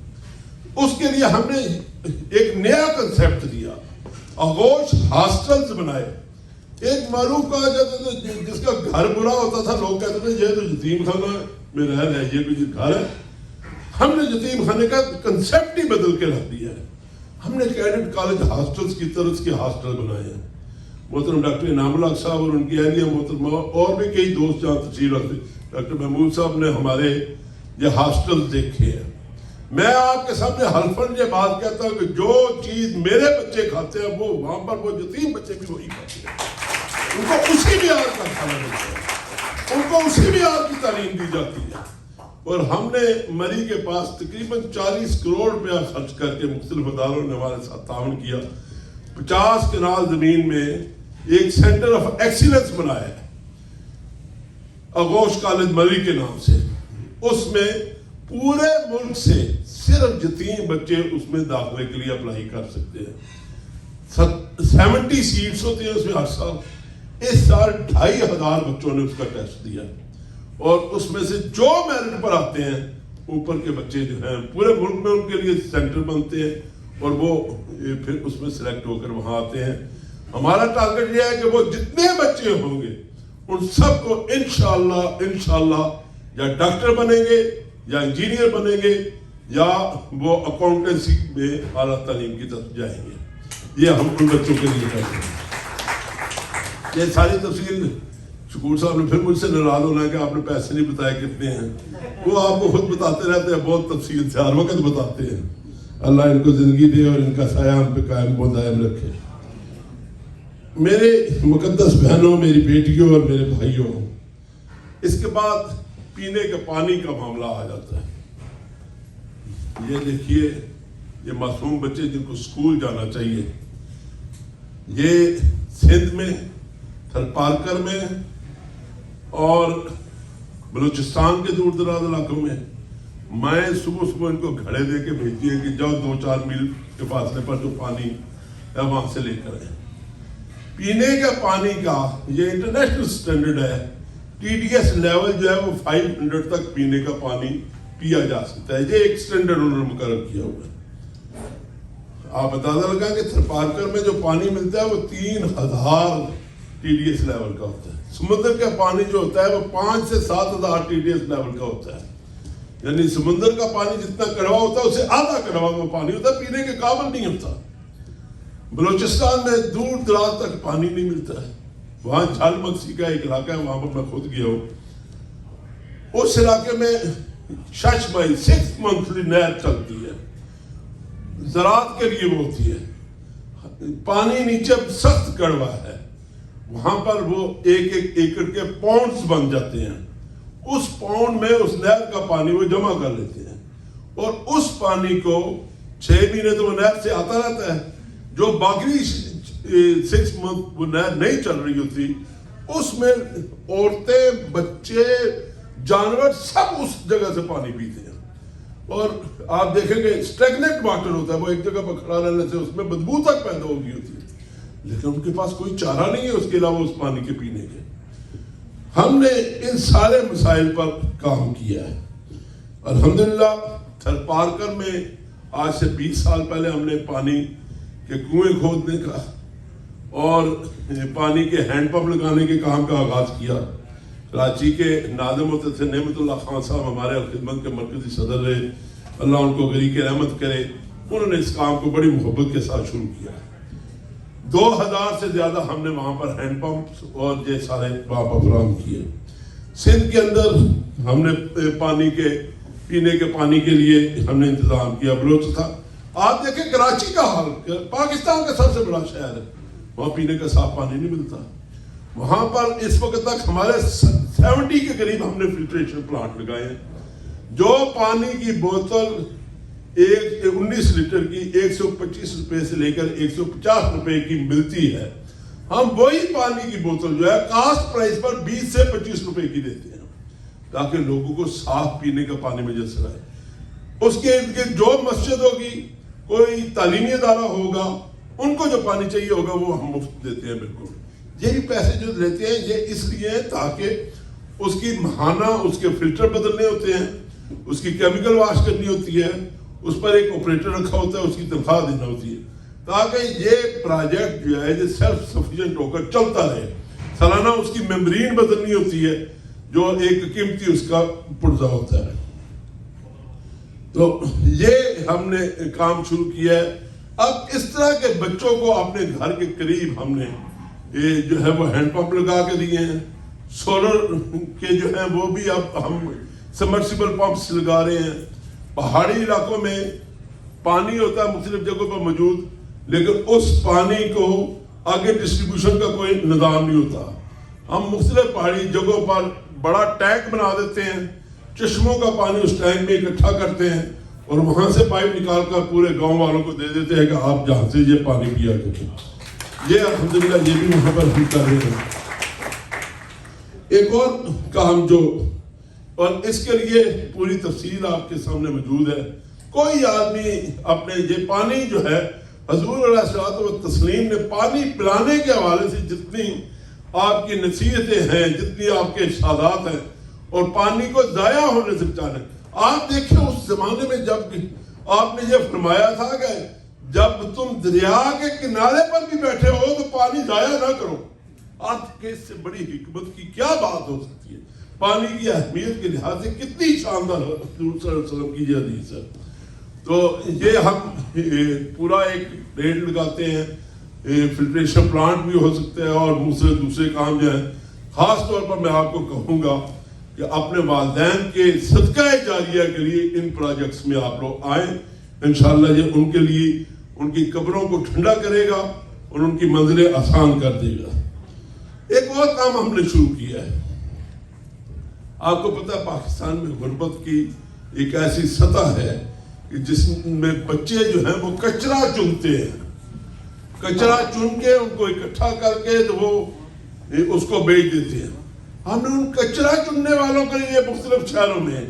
اس کے لیے ہم نے ایک نیا کنسیپٹ دیا, آغوش ہاسٹلز بنائے. ایک معروف کہا جاتا تھا جس کا گھر برا ہوتا تھا, لوگ کہتے تھے یہ تو یتیم خانہ میں رہ رہے, یہ کوئی گھر ہے. ہم نے یتیم خانے کا کنسیپٹ ہی بدل کے رکھ دیا ہے. ہم نے کیڈٹ کالج ہاسٹلز کی طرز کے ہاسٹل بنائے ہیں. محترم ڈاکٹر انعام الحق صاحب اور ان کی اہلیہ محترمہ اور بھی کئی دوست جہاں تشریف رکھتے, ڈاکٹر محمود صاحب نے ہمارے یہ ہاسٹل دیکھے ہیں. میں آپ کے سامنے حلفاً یہ بات کہتا ہوں کہ جو چیز میرے بچے کھاتے ہیں وہ وہاں پر وہ یتیم بچے بھی وہی کھاتے ہیں. ان کو اسی معیار کا کھانا ملتا ہے, ان کو اسی معیار کی تعلیم دی جاتی ہے. اور ہم نے مری کے پاس تقریباً 40 کروڑ روپیہ خرچ کر کے مختلف اداروں نے ہمارے ساتھ تعاون کیا. 50 کنال زمین میں ایک سینٹر آف ایکسیلنس بنایا ہے آغوش کالج مری کے نام سے. اس میں پورے ملک سے صرف یتیم بچے اس میں داخلے کے لیے اپلائی کر سکتے ہیں. 70 سیٹس ہوتی ہیں اس میں ہر سال. اس سال 2500 بچوں نے اس کا ٹیسٹ دیا, اور اس میں سے جو میرٹ پر آتے ہیں اوپر کے بچے جو ہیں پورے ملک میں ان کے لیے سینٹر بنتے ہیں, اور وہ پھر اس میں سلیکٹ ہو کر وہاں آتے ہیں. ہمارا ٹارگٹ یہ ہے کہ وہ جتنے بچے ہوں گے ان سب کو انشاءاللہ یا ڈاکٹر بنیں گے یا انجینئر بنیں گے یا وہ اکاؤنٹنسی میں اعلیٰ تعلیم کی طرف جائیں گے. یہ ہم ان بچوں کے لیے کرتے ہیں. یہ ساری تفصیل شکور صاحب نے پھر مجھ سے ناراض ہونا ہے کہ آپ نے پیسے نہیں بتائے کتنے ہیں. وہ آپ کو خود بتاتے رہتے ہیں, بہت تفصیل سے ہر وقت بتاتے ہیں. اللہ ان کو زندگی دے اور ان کا سایہ ہم پہ قائم و دائم رکھے. میرے مقدس بہنوں, میری بیٹیوں اور میرے بھائیوں, اس کے بعد پینے کے پانی کا معاملہ آ جاتا ہے. یہ دیکھیے, یہ معصوم بچے جن کو سکول جانا چاہیے, یہ سندھ میں, تھر پارکر میں اور بلوچستان کے دور دراز علاقوں میں میں صبح ان کو گھڑے دے کے بھیجتی ہیں کہ جاؤ 2-4 میل کے فاصلے پر جو پانی ہے وہاں سے لے کر آئیں. پینے کا پانی کا یہ انٹرنیشنل سٹینڈرڈ ہے. TDS لیول جو ہے وہ 500 تک پینے کا پانی پیا جا سکتا ہے. یہ ایک سٹینڈرڈ انہوں نے مقرر کیا ہوا ہے. آپ اندازہ لگائیں کہ تھر پارکر میں جو پانی ملتا ہے وہ 3000 TDS لیول کا ہوتا ہے. سمندر کا پانی جو ہوتا ہے وہ 5 سے 7000 TDS لیول کا ہوتا ہے. یعنی سمندر کا پانی جتنا کڑوا ہوتا ہے اسے آدھا کڑوا وہ پانی ہوتا ہے, پینے کے قابل نہیں ہوتا. بلوچستان میں دور دراز تک پانی نہیں ملتا ہے. وہاں جھال مکسی کا ایک علاقہ ہے, وہاں پر میں خود گیا ہوں. اس علاقے میں 6 منتھلی نہر چلتی ہے, زراعت کے لیے وہ ہوتی ہے. پانی نیچے سخت کڑوا ہے, وہاں پر وہ 1-1 ایکڑ کے پونڈز بن جاتے ہیں. اس پاؤنڈ میں اس نہر کا پانی وہ جمع کر لیتے ہیں, اور اس پانی کو 6 مہینے تو وہ نہر سے آتا رہتا ہے. جو باقی 6 منتھ وہ نہر نہیں چل رہی ہوتی, اس میں عورتیں, بچے, جانور سب اس جگہ سے پانی پیتے ہیں. اور آپ دیکھیں گے اسٹیگننٹ واٹر ہوتا ہے, وہ ایک جگہ پر کھڑا رہنے سے اس میں بدبو تک پیدا ہو گئی ہوتی ہے, لیکن ان کے پاس کوئی چارہ نہیں ہے اس کے علاوہ اس پانی کے پینے کے. ہم نے ان سارے مسائل پر کام کیا ہے. الحمدللہ تھر پارکر میں آج سے 20 سال پہلے ہم نے پانی کے کنویں کھودنے کا اور پانی کے ہینڈ پمپ لگانے کے کام کا آغاز کیا. کراچی کے ناظم ہوتے تھے نعمت اللہ خان صاحب, ہمارے خدمت کے مرکزی صدر رہے, اللہ ان کو غریق رحمت کرے. انہوں نے اس کام کو بڑی محبت کے ساتھ شروع کیا. 2000 سے زیادہ ہم نے وہاں پر ہینڈ پمپس اور یہ سارے وہاں پر فراہم کیے. سندھ کے اندر ہم نے پانی کے پینے کے پانی کے لیے ہم نے انتظام کیا. بلوچستان آپ دیکھیں کراچی کا حال, پاکستان کا سب سے بڑا شہر ہے, وہاں پینے کا صاف پانی نہیں ملتا. وہاں پر اس وقت تک ہمارے 70 کے قریب ہم نے فلٹریشن پلانٹ لگائے ہیں. جو پانی کی بوتل 19 لیٹر کی 125 روپے سے لے کر 150 روپے کی ملتی ہے. ہم وہی پانی کی بوتل جو ہے کاسٹ پرائز پر 20 سے 25 روپے کی دیتے ہیں تاکہ لوگوں کو صاف پینے کا پانی میسر آئے. اس کے ارد گرد جو مسجد ہوگی, کوئی تعلیمی ادارہ ہوگا, ان کو جو پانی چاہیے ہوگا وہ ہم مفت دیتے ہیں. بالکل یہی پیسے جو لیتے ہیں یہ اس لیے ہیں تاکہ اس کی ماہانہ اس کے فلٹر بدلنے ہوتے ہیں, اس کی کیمیکل واش کرنی ہوتی ہے, اس پر ایک آپریٹر رکھا ہوتا ہے, اس کی تنخواہ دینا ہوتی ہے تاکہ یہ پروجیکٹ جو ہے یہ سیلف سفیشینٹ ہو کر چلتا رہے. سالانہ اس کی ممبرین بدلنی ہوتی ہے جو ایک قیمتی اس کا پرزہ ہوتا ہے. تو یہ ہم نے کام شروع کیا ہے. اب اس طرح کے بچوں کو اپنے گھر کے قریب ہم نے یہ جو ہے وہ ہینڈ پمپ لگا کے دیے ہیں. سولر کے جو ہیں وہ بھی اب ہم سبمرسیبل پمپس لگا رہے ہیں. پہاڑی علاقوں میں پانی ہوتا ہے مختلف جگہوں پر موجود, لیکن اس پانی کو آگے ڈسٹریبیوشن کا کوئی نظام نہیں ہوتا. ہم مختلف پہاڑی جگہوں پر بڑا ٹینک بنا دیتے ہیں, چشموں کا پانی اس ٹینک میں اکٹھا کرتے ہیں اور وہاں سے پائپ نکال کر پورے گاؤں والوں کو دے دیتے ہیں کہ آپ جہاں سے یہ پانی پیا کریں. یہ الحمدللہ یہ بھی وہاں پر ہم کر رہے ہیں. ایک اور کام جو, اور اس کے لیے پوری تفصیل آپ کے سامنے موجود ہے. کوئی آدمی اپنے یہ پانی جو ہے حضور علیہ الصلوۃ والتسلیم نے پانی پلانے کے حوالے سے جتنی آپ کی نصیحتیں ہیں, جتنی آپ کے ارشادات ہیں, اور پانی کو ضائع ہونے سے بچانا. آپ دیکھیں اس زمانے میں جب آپ نے یہ فرمایا تھا کہ جب تم دریا کے کنارے پر بھی بیٹھے ہو تو پانی ضائع نہ کرو. آپ کے اس سے بڑی حکمت کی کیا بات ہو سکتی ہے؟ پانی کی اہمیت کے لحاظ سے کتنی شاندار حضور صلی اللہ علیہ وسلم کی یہ حدیث ہے. تو یہ ہم پورا ایک ریٹ لگاتے ہیں. فلٹریشن پلانٹ بھی ہو سکتا ہے اور دوسرے کام جو ہیں. خاص طور پر میں آپ کو کہوں گا کہ اپنے والدین کے صدقہ جاریہ کے لیے ان پروجیکٹس میں آپ لوگ آئیں. انشاءاللہ یہ ان کے لیے ان کی قبروں کو ٹھنڈا کرے گا اور ان کی منزلیں آسان کر دے گا. ایک اور کام ہم نے شروع کیا ہے. آپ کو پتہ ہے پاکستان میں غربت کی ایک ایسی سطح ہے کہ جس میں بچے جو ہیں وہ کچرا چنتے ہیں. کچرا چن کے ان کو اکٹھا کر کے تو وہ اس کو بیچ دیتے ہیں. ہم نے ان کچرا چننے والوں کے لیے مختلف شہروں میں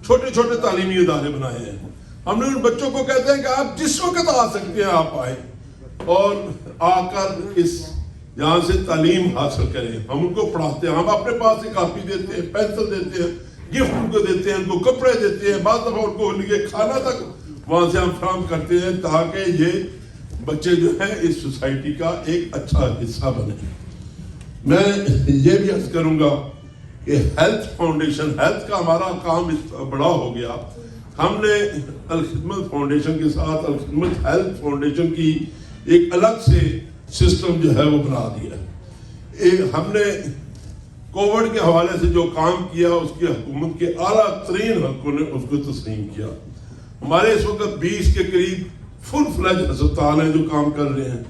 چھوٹے چھوٹے تعلیمی ادارے بنائے ہیں. ہم نے ان بچوں کو کہتے ہیں کہ آپ جس وقت آ سکتے ہیں آپ آئیں اور آ کر اس یہاں سے تعلیم حاصل کریں. ہم ان کو پڑھاتے ہیں. ہم اپنے پاس سے کاپی دیتے ہیں, پینسل دیتے ہیں, گفٹ ان کو دیتے ہیں, ان کو کپڑے دیتے ہیں, بعض دفعہ ان کو لیے کھانا تک وہاں سے ہم فراہم کرتے ہیں تاکہ یہ بچے جو ہیں اس سوسائٹی کا ایک اچھا حصہ بنے. میں یہ بھی عرض کروں گا کہ ہیلتھ فاؤنڈیشن, ہیلتھ کا ہمارا کام بڑا ہو گیا. ہم نے الخدمت فاؤنڈیشن کے ساتھ الخدمت ہیلتھ فاؤنڈیشن کی ایک الگ سے سسٹم جو ہے وہ بنا دیا. ہم نے کووڈ کے حوالے سے جو کام کیا اس کی حکومت کے اعلیٰ ترین حلقوں نے اس کو تسلیم کیا. ہمارے اس وقت 20 کے قریب فل فلیج ہسپتال ہیں جو کام کر رہے ہیں.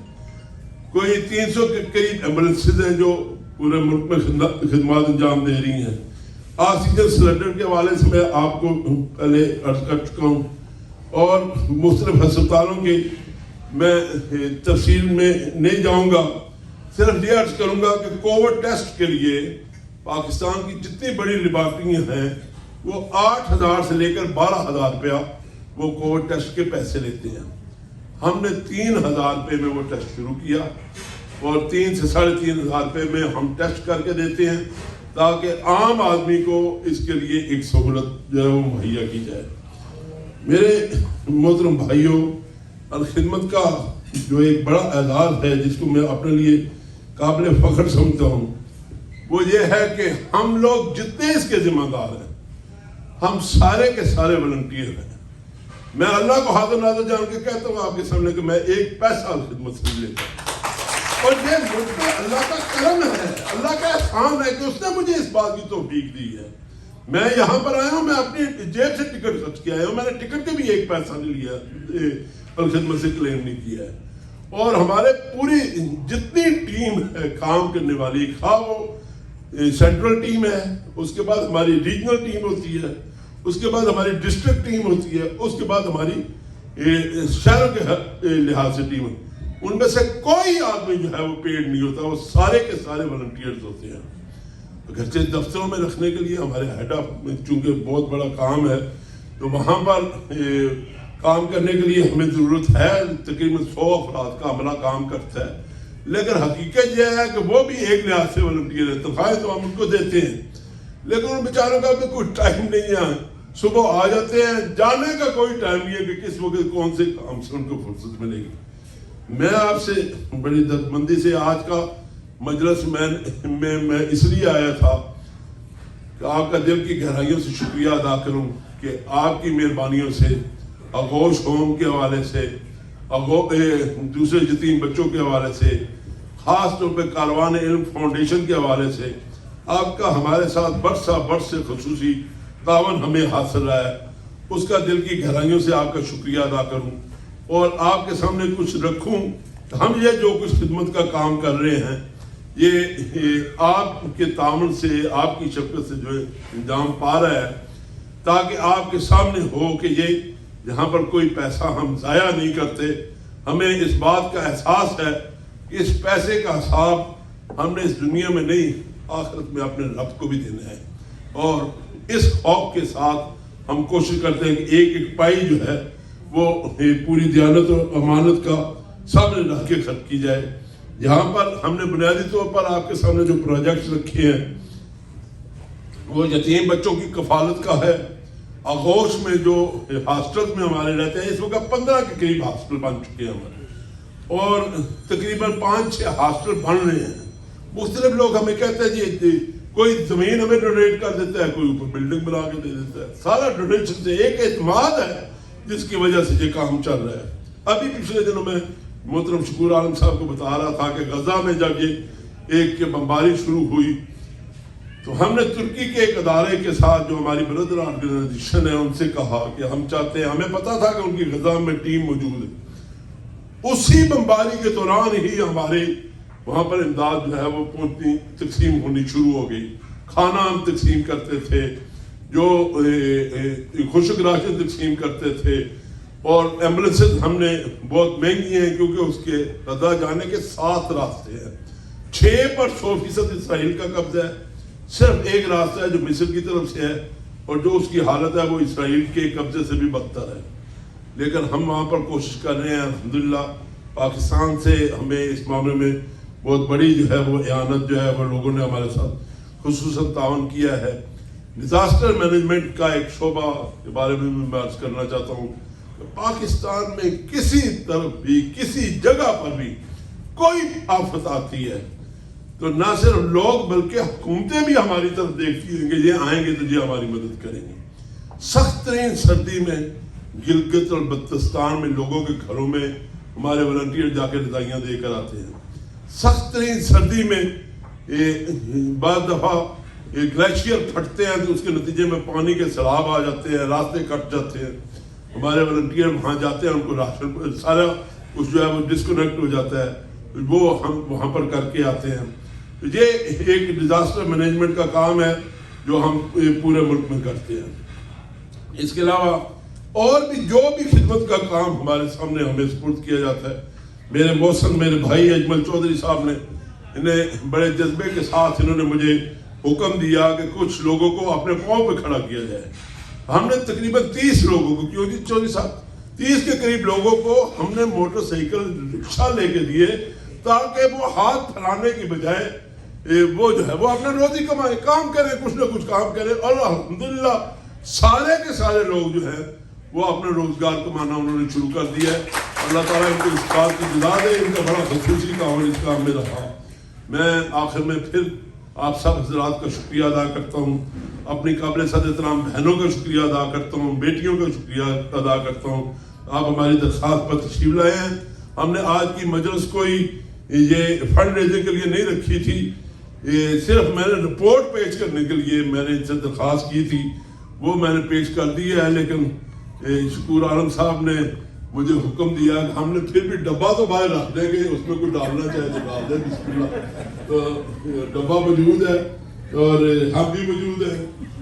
کوئی 300 کے قریب ایمبولینسز ہیں جو پورے ملک میں خدمات انجام دے رہی ہیں. آکسیجن سلنڈر کے حوالے سے میں آپ کو پہلے عرض کر چکا ہوں, اور مختلف ہسپتالوں کے میں تفصیل میں نہیں جاؤں گا. صرف یہ عرض کروں گا کہ کووڈ ٹیسٹ کے لیے پاکستان کی جتنی بڑی لیبارٹریاں ہیں وہ 8,000 سے لے کر 12,000 روپیہ وہ کووڈ ٹیسٹ کے پیسے لیتے ہیں. ہم نے 3,000 روپے میں وہ ٹیسٹ شروع کیا اور 3 سے 3,500 روپے میں ہم ٹیسٹ کر کے دیتے ہیں تاکہ عام آدمی کو اس کے لیے ایک سہولت جو ہے وہ مہیا کی جائے. میرے محترم بھائیوں, الخدمت کا جو ایک بڑا اعزاز ہے جس کو میں اپنے لیے قابل فخر سمجھتا ہوں وہ یہ ہے کہ ہم لوگ جتنے اس کے ذمہ دار ہیں ہم سارے کے سارے والنٹیئر ہیں. میں اللہ کو حاضر ناظر جان کے کہتا ہوں آپ کے سامنے کہ میں ایک پیسہ خدمت سے نہیں لیتا, اور یہ مجھ پہ اللہ کا کرم ہے, اللہ کا احسان ہے کہ اس نے مجھے اس بات کی توفیق دی ہے. میں یہاں پر آیا ہوں, میں اپنی جیب سے ٹکٹ خرچ کیا ہے, میں نے ٹکٹ کے بھی ایک پیسہ نہیں لیا, خدمت سے کلیم نہیں کیا ہے. اور ہمارے پوری جتنی ٹیم ہے کام کرنے والی, خواہ وہ سینٹرل ٹیم ہے, اس کے بعد ہماری ریجنل ٹیم ہوتی ہے, اس کے بعد ہماری ڈسٹرکٹ ٹیم ہوتی ہے, اس کے بعد ہماری شہروں کے لحاظ سے ٹیم ہے، ان میں سے کوئی آدمی جو ہے وہ پیڈ نہیں ہوتا، وہ سارے کے سارے والنٹیئرز ہوتے ہیں. اگرچہ دفتروں میں رکھنے کے لیے ہمارے ہیڈ آف میں چونکہ بہت بڑا کام ہے تو وہاں پر کام کرنے کے لیے ہمیں ضرورت ہے، تقریباً 100 افراد کا عملہ کام کرتا ہے، لیکن حقیقت یہ ہے کہ وہ بھی ایک لحاظ سے والنٹیئر ہے. تنخواہیں تو ہم ان کو دیتے ہیں لیکن ان بیچاروں کا بھی کوئی ٹائم نہیں ہے، صبح آ جاتے ہیں، جانے کا کوئی ٹائم نہیں ہے کہ کس وقت کون سے کام سے ان کو فرصت ملے گی. میں آپ سے بڑی دردمندی سے آج کا مجلس میں اس لیے آیا تھا کہ آپ کا دل کی گہرائیوں سے شکریہ ادا کروں کہ آپ کی مہربانیوں سے آغوش ہوم کے حوالے سے، دوسرے یتیم بچوں کے حوالے سے، خاص طور پہ کاروان علم فاؤنڈیشن کے حوالے سے آپ کا ہمارے ساتھ برس سے خصوصی تعاون ہمیں حاصل رہا ہے. اس کا دل کی گہرائیوں سے آپ کا شکریہ ادا کروں اور آپ کے سامنے کچھ رکھوں. ہم یہ جو کچھ خدمت کا کام کر رہے ہیں یہ آپ کے تعاون سے، آپ کی شفقت سے جو انجام پا رہا ہے، تاکہ آپ کے سامنے ہو کہ یہ یہاں پر کوئی پیسہ ہم ضائع نہیں کرتے. ہمیں اس بات کا احساس ہے کہ اس پیسے کا حساب ہم نے اس دنیا میں نہیں، آخرت میں اپنے رب کو بھی دینا ہے. اور اس خوف کے ساتھ ہم کوشش کرتے ہیں کہ ایک ایک پائی جو ہے وہ پوری دیانت اور امانت کا سامنے رکھ کے خرچ کی جائے. یہاں پر ہم نے بنیادی طور پر آپ کے سامنے جو پروجیکٹس رکھے ہیں وہ یتیم بچوں کی کفالت کا ہے. آغوش میں جو ہاسٹل میں ہمارے رہتے ہیں، اس وقت 15 کے قریب ہاسٹل بن چکے ہیں ہمارے، اور تقریباً 5-6 ہاسٹل بن رہے ہیں. مختلف لوگ ہمیں کہتے ہیں جی کوئی زمین ہمیں ڈونیٹ کر دیتا ہے، کوئی اوپر بلڈنگ بنا کے دے دیتا ہے. سارا ڈونیشن سے ایک اعتماد ہے جس کی وجہ سے یہ کام چل رہا ہے. ابھی پچھلے دنوں میں محترم شکور عالم صاحب کو بتا رہا تھا کہ غزہ میں جب یہ ایک بمباری شروع ہوئی تو ہم نے ترکی کے ایک ادارے کے ساتھ جو ہماری بردر آرگنائزیشن ہے ان سے کہا کہ ہم چاہتے ہیں، ہمیں پتا تھا کہ ان کی غزہ میں ٹیم موجود ہے. اسی بمباری کے دوران ہی ہمارے وہاں پر امداد جو ہے وہ پہنچنی تقسیم ہونی شروع ہو گئی. کھانا ہم تقسیم کرتے تھے، جو خشک راشن تقسیم کرتے تھے، اور ایمبولینسز ہم نے بہت مہنگی ہیں کیونکہ اس کے غزہ جانے کے 7 راستے ہیں. 6 پر 100% اسرائیل کا قبضہ ہے، صرف ایک راستہ ہے جو مصر کی طرف سے ہے اور جو اس کی حالت ہے وہ اسرائیل کے قبضے سے بھی بدتر ہے. لیکن ہم وہاں پر کوشش کر رہے ہیں. الحمدللہ پاکستان سے ہمیں اس معاملے میں بہت بڑی جو ہے وہ اعانت جو ہے وہ لوگوں نے ہمارے ساتھ خصوصاً تعاون کیا ہے. ڈیزاسٹر مینجمنٹ کا ایک شعبہ کے بارے میں میں عرض کرنا چاہتا ہوں کہ پاکستان میں کسی طرف بھی کسی جگہ پر بھی کوئی آفت آتی ہے تو نہ صرف لوگ بلکہ حکومتیں بھی ہماری طرف دیکھتی ہیں کہ یہ آئیں گے تو یہ ہماری مدد کریں گے. سخت ترین سردی میں گلگت اور بلتستان میں لوگوں کے گھروں میں ہمارے والنٹیئر جا کے رضائیاں دے کر آتے ہیں. سخت ترین سردی میں بعض دفعہ گلیشیئر پھٹتے ہیں تو اس کے نتیجے میں پانی کے سیلاب آ جاتے ہیں، راستے کٹ جاتے ہیں. ہمارے والنٹیئر وہاں جاتے ہیں، ان کو راشن سارا کچھ جو ہے وہ ڈسکنیکٹ ہو جاتا ہے، وہ ہم وہاں پر کر کے آتے ہیں. یہ ایک ڈیزاسٹر مینجمنٹ کا کام ہے جو ہم پورے ملک میں کرتے ہیں. اس کے علاوہ اور بھی جو بھی خدمت کا کام ہمارے سامنے ہمیں سپرد کیا جاتا ہے، میرے محسن میرے بھائی اجمل چودھری صاحب نے انہیں بڑے جذبے کے ساتھ انہوں نے مجھے حکم دیا کہ کچھ لوگوں کو اپنے پاؤں پہ کھڑا کیا جائے. ہم نے تقریباً 30 لوگوں کو، کیوں جی چودھری صاحب 30 کے قریب لوگوں کو ہم نے موٹر سائیکل رکشہ لے کے دیے تاکہ وہ ہاتھ پھیلانے کی بجائے وہ جو ہے وہ اپنا روزی کمائے، کام کریں، کچھ نہ کچھ کام کریں. اور الحمدللہ سارے کے سارے لوگ جو ہیں وہ اپنا روزگار کمانا انہوں نے شروع کر دیا ہے. اللہ تعالیٰ ان کو اس بات کی جزا دے، ان کا بڑا خصوصی کام اس کام میں رہا. میں آخر میں پھر آپ سب حضرات کا شکریہ ادا کرتا ہوں، اپنی قابل صد احترام بہنوں کا شکریہ ادا کرتا ہوں، بیٹیوں کا شکریہ ادا کرتا ہوں. آپ ہماری درخواست پر تشریف لائے ہیں. ہم نے آج کی مجلس کوئی یہ فنڈ ریزنگ کے لیے نہیں رکھی تھی، صرف میں نے رپورٹ پیش کرنے کے لیے میں نے ان سے درخواست کی تھی، وہ میں نے پیش کر دی ہے. لیکن شکور عالم صاحب نے مجھے حکم دیا کہ ہم نے پھر بھی ڈبہ تو باہر رکھ دیں گے، اس میں کوئی ڈالنا چاہے تو ڈال دیں، بسم اللہ. تو ڈبہ موجود ہے اور ہم بھی موجود ہیں.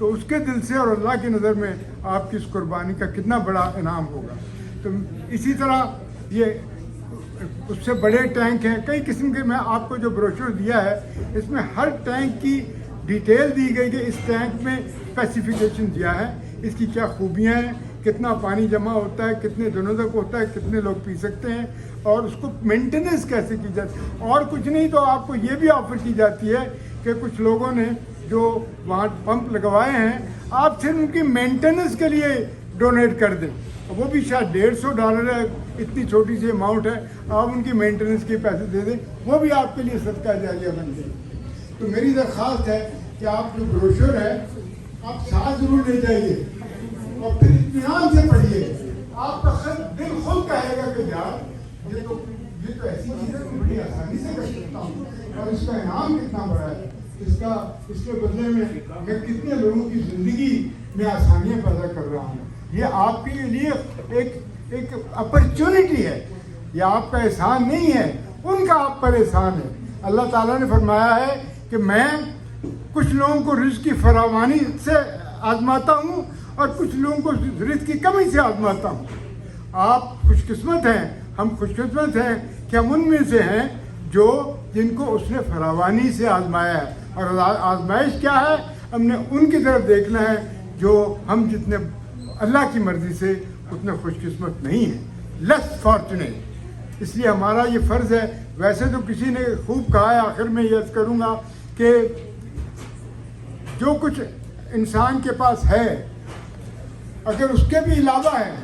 تو اس کے دل سے اور اللہ کی نظر میں آپ کی اس قربانی کا کتنا بڑا انعام ہوگا. تو اسی طرح یہ اس سے بڑے ٹینک ہیں کئی قسم کے. میں آپ کو جو بروشر دیا ہے اس میں ہر ٹینک کی ڈیٹیل دی گئی کہ اس ٹینک میں اسپیسیفکیشن دیا ہے, اس کی کیا خوبیاں ہیں, کتنا پانی جمع ہوتا ہے, کتنے دنوں تک ہوتا ہے, کتنے لوگ پی سکتے ہیں, اور اس کو مینٹیننس کیسے کی جاتی ہے. اور کچھ نہیں تو آپ کو یہ بھی آفر کی جاتی ہے کہ کچھ لوگوں نے جو وہاں پمپ لگوائے ہیں آپ صرف ان کی مینٹیننس کے لیے ڈونیٹ کر دیں. وہ بھی شاید $150 ہے, اتنی چھوٹی سی اماؤنٹ ہے, آپ ان کی مینٹیننس کے پیسے دے دیں, وہ بھی آپ کے لیے صدقہ جاریہ بن جائے. تو میری درخواست ہے کہ آپ جو بروشر ہے آپ ساتھ ضرور لے جائیے اور پھر اطمینان سے پڑھیے. آپ کا دل خود کہے گا کہ یار یہ تو ایسی چیز ہے بڑی آسانی سے کر سکتا ہوں, اور اس کا انعام کتنا بڑا ہے, اس کے بدلے میں کتنے لوگوں کی زندگی میں آسانیاں پیدا کر رہا ہوں. یہ آپ کے لیے ایک اپرچونٹی ہے, یہ آپ کا احسان نہیں ہے, ان کا آپ پر احسان ہے. اللہ تعالیٰ نے فرمایا ہے کہ میں کچھ لوگوں کو رزق کی فراوانی سے آزماتا ہوں اور کچھ لوگوں کو رزق کی کمی سے آزماتا ہوں. آپ خوش قسمت ہیں, ہم خوش قسمت ہیں کہ ہم ان میں سے ہیں جن کو اس نے فراوانی سے آزمایا ہے. اور آزمائش کیا ہے؟ ہم نے ان کی طرف دیکھنا ہے جو ہم جتنے اللہ کی مرضی سے اتنے خوش قسمت نہیں ہیں, لیس فارچونیٹ. اس لیے ہمارا یہ فرض ہے. ویسے تو کسی نے خوب کہا ہے, آخر میں یہ عرض کروں گا کہ جو کچھ انسان کے پاس ہے اگر اس کے بھی علاوہ ہے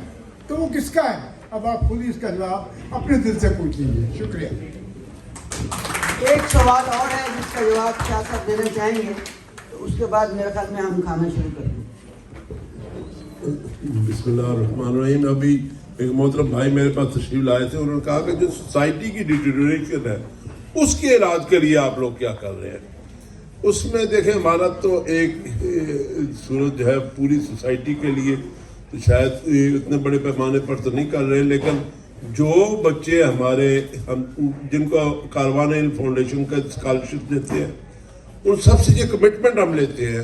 تو وہ کس کا ہے؟ اب آپ خود ہی اس کا جواب اپنے دل سے پوچھ لیجیے. شکریہ. ایک سوال اور ہے جس کا جواب کیا سب دینا چاہیں گے, تو اس کے بعد میرے خیال میں ہم کھانا شروع کر دیں. بسم اللہ الرحمن الرحیم. ابھی ایک محترم بھائی میرے پاس تشریف لائے تھے, انہوں نے کہا کہ جو سوسائٹی کی ڈیٹیریشن ہے اس کے علاج کے لیے آپ لوگ کیا کر رہے ہیں. اس میں دیکھیں ہمارا تو ایک صورت جو ہے پوری سوسائٹی کے لیے تو شاید اتنے بڑے پیمانے پر تو نہیں کر رہے, لیکن جو بچے ہمارے ہم جن کو کاروان علم فاؤنڈیشن کا اسکالرشپ دیتے ہیں ان سب سے یہ کمٹمنٹ ہم لیتے ہیں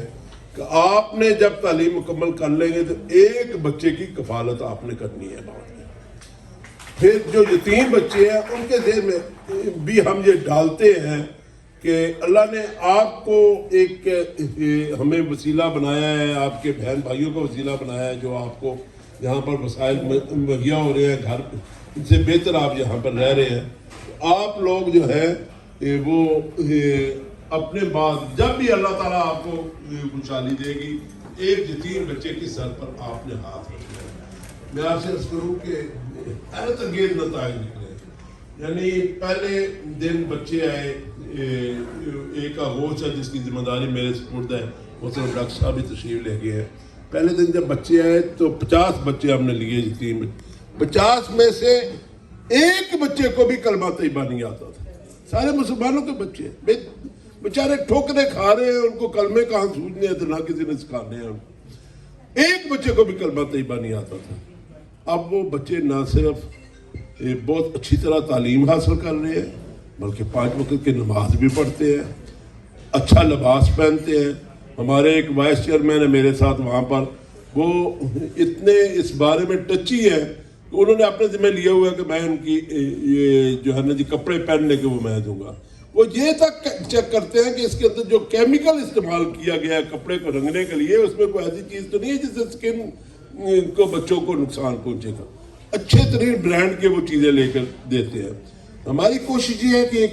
کہ آپ نے جب تعلیم مکمل کر لیں گے تو ایک بچے کی کفالت آپ نے کرنی ہے. پھر جو یتیم بچے ہیں ان کے ذہن میں بھی ہم یہ ڈالتے ہیں کہ اللہ نے آپ کو ایک ہمیں وسیلہ بنایا ہے, آپ کے بہن بھائیوں کو وسیلہ بنایا ہے جو آپ کو یہاں پر وسائل مہیا ہو رہے ہیں, گھر ان سے بہتر آپ یہاں پر رہ رہے ہیں. آپ لوگ جو ہے وہ اپنے بعد جب بھی اللہ تعالیٰ آپ کو خوشحالی دے گی ایک یتیم بچے کی سر پر آپ نے ہاتھ رکھنا ہے. میں آپ سے عرض کروں کہ حیرت انگیز نتائج نکلے. یعنی پہلے دن بچے آئے, ایک آغوش ہے جس کی ذمہ داری میرے سپرد ہے, وہ صرف ڈاکٹر صاحب بھی تشریف لے گئے ہیں. پہلے دن جب بچے آئے تو 50 بچے ہم نے لیے یتیم. 50 میں سے ایک بچے کو بھی کلمہ طیبہ نہیں آتا تھا. سارے مسلمانوں کے بچے بیچارے ٹھوکریں کھا رہے ہیں, ان کو کلمے کہاں سوچنے ہیں تو نہ کسی نے سکھانے ہیں. ایک بچے کو بھی کلمہ طیبہ نہیں آتا تھا. اب وہ بچے نہ صرف بہت اچھی طرح تعلیم حاصل کر رہے ہیں بلکہ 5 وقت کی نماز بھی پڑھتے ہیں, اچھا لباس پہنتے ہیں. ہمارے ایک وائس چیئرمین ہے میرے ساتھ وہاں پر, وہ اتنے اس بارے میں ٹچی ہے کہ انہوں نے اپنے ذمہ لیا ہوا ہے کہ میں ان کی یہ جو ہے نا جی کپڑے پہننے کے وہ میں دوں گا. وہ یہ تک چیک کرتے ہیں کہ اس کے اندر جو کیمیکل استعمال کیا گیا ہے کپڑے کو رنگنے کے لیے اس میں کوئی ایسی چیز تو نہیں ہے جس سے اسکن کو بچوں کو نقصان پہنچے گا. اچھے ترین برانڈ کے وہ چیزیں لے کر دیتے ہیں. ہماری کوشش یہ ہے کہ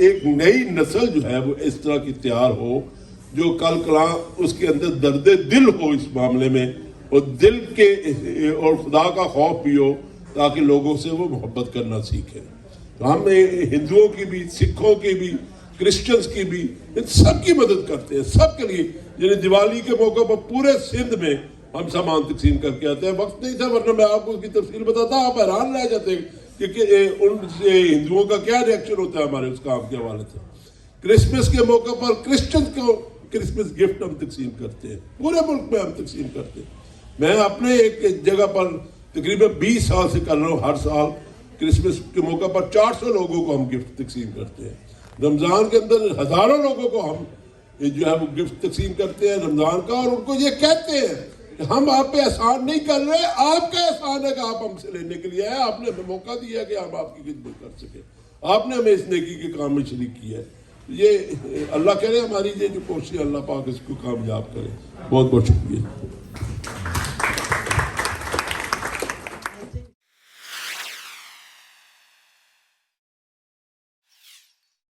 ایک نئی نسل جو ہے وہ اس طرح کی تیار ہو جو کل کلاں اس کے اندر درد دل ہو اس معاملے میں, اور دل کے اور خدا کا خوف بھی ہو تاکہ لوگوں سے وہ محبت کرنا سیکھیں. تو ہم ہندوؤں کی بھی, سکھوں کی بھی, کرسچنز کی بھی, ان سب کی مدد کرتے ہیں. سب کے لیے یعنی دیوالی کے موقع پر پورے سندھ میں ہم سامان تقسیم کر کے آتے ہیں. وقت نہیں تھا ورنہ میں آپ کو اس کی تفصیل بتاتا, آپ حیران رہ جاتے ہیں کہ ان سے ہندوؤں کا کیا ریئیکشن ہوتا ہے ہمارے اس کام کے حوالے سے. کرسمس کے موقع پر کرسچنز کو کرسمس گفٹ ہم تقسیم کرتے ہیں, پورے ملک میں ہم تقسیم کرتے ہیں. میں اپنے ایک جگہ پر تقریباً 20 سال سے کر رہا ہوں, ہر سال کرسمس کے موقع پر 400 لوگوں کو ہم گفٹ تقسیم کرتے ہیں. رمضان کے اندر ہزاروں لوگوں کو ہم یہ جو ہے وہ گفٹ تقسیم کرتے ہیں رمضان کا، اور ان کو یہ کہتے ہیں کہ ہم آپ پہ احسان نہیں کر رہے، آپ کا احسان ہے کہ آپ ہم سے لینے کے لیے آئے، آپ نے ہمیں موقع دیا کہ ہم آپ کی خدمت کر سکیں، آپ نے ہمیں اس نیکی کے کام میں شریک کیا ہے. یہ اللہ کرے ہماری یہ جو کوشش ہے اللہ پاک اس کو کامیاب کرے. بہت بہت شکریہ.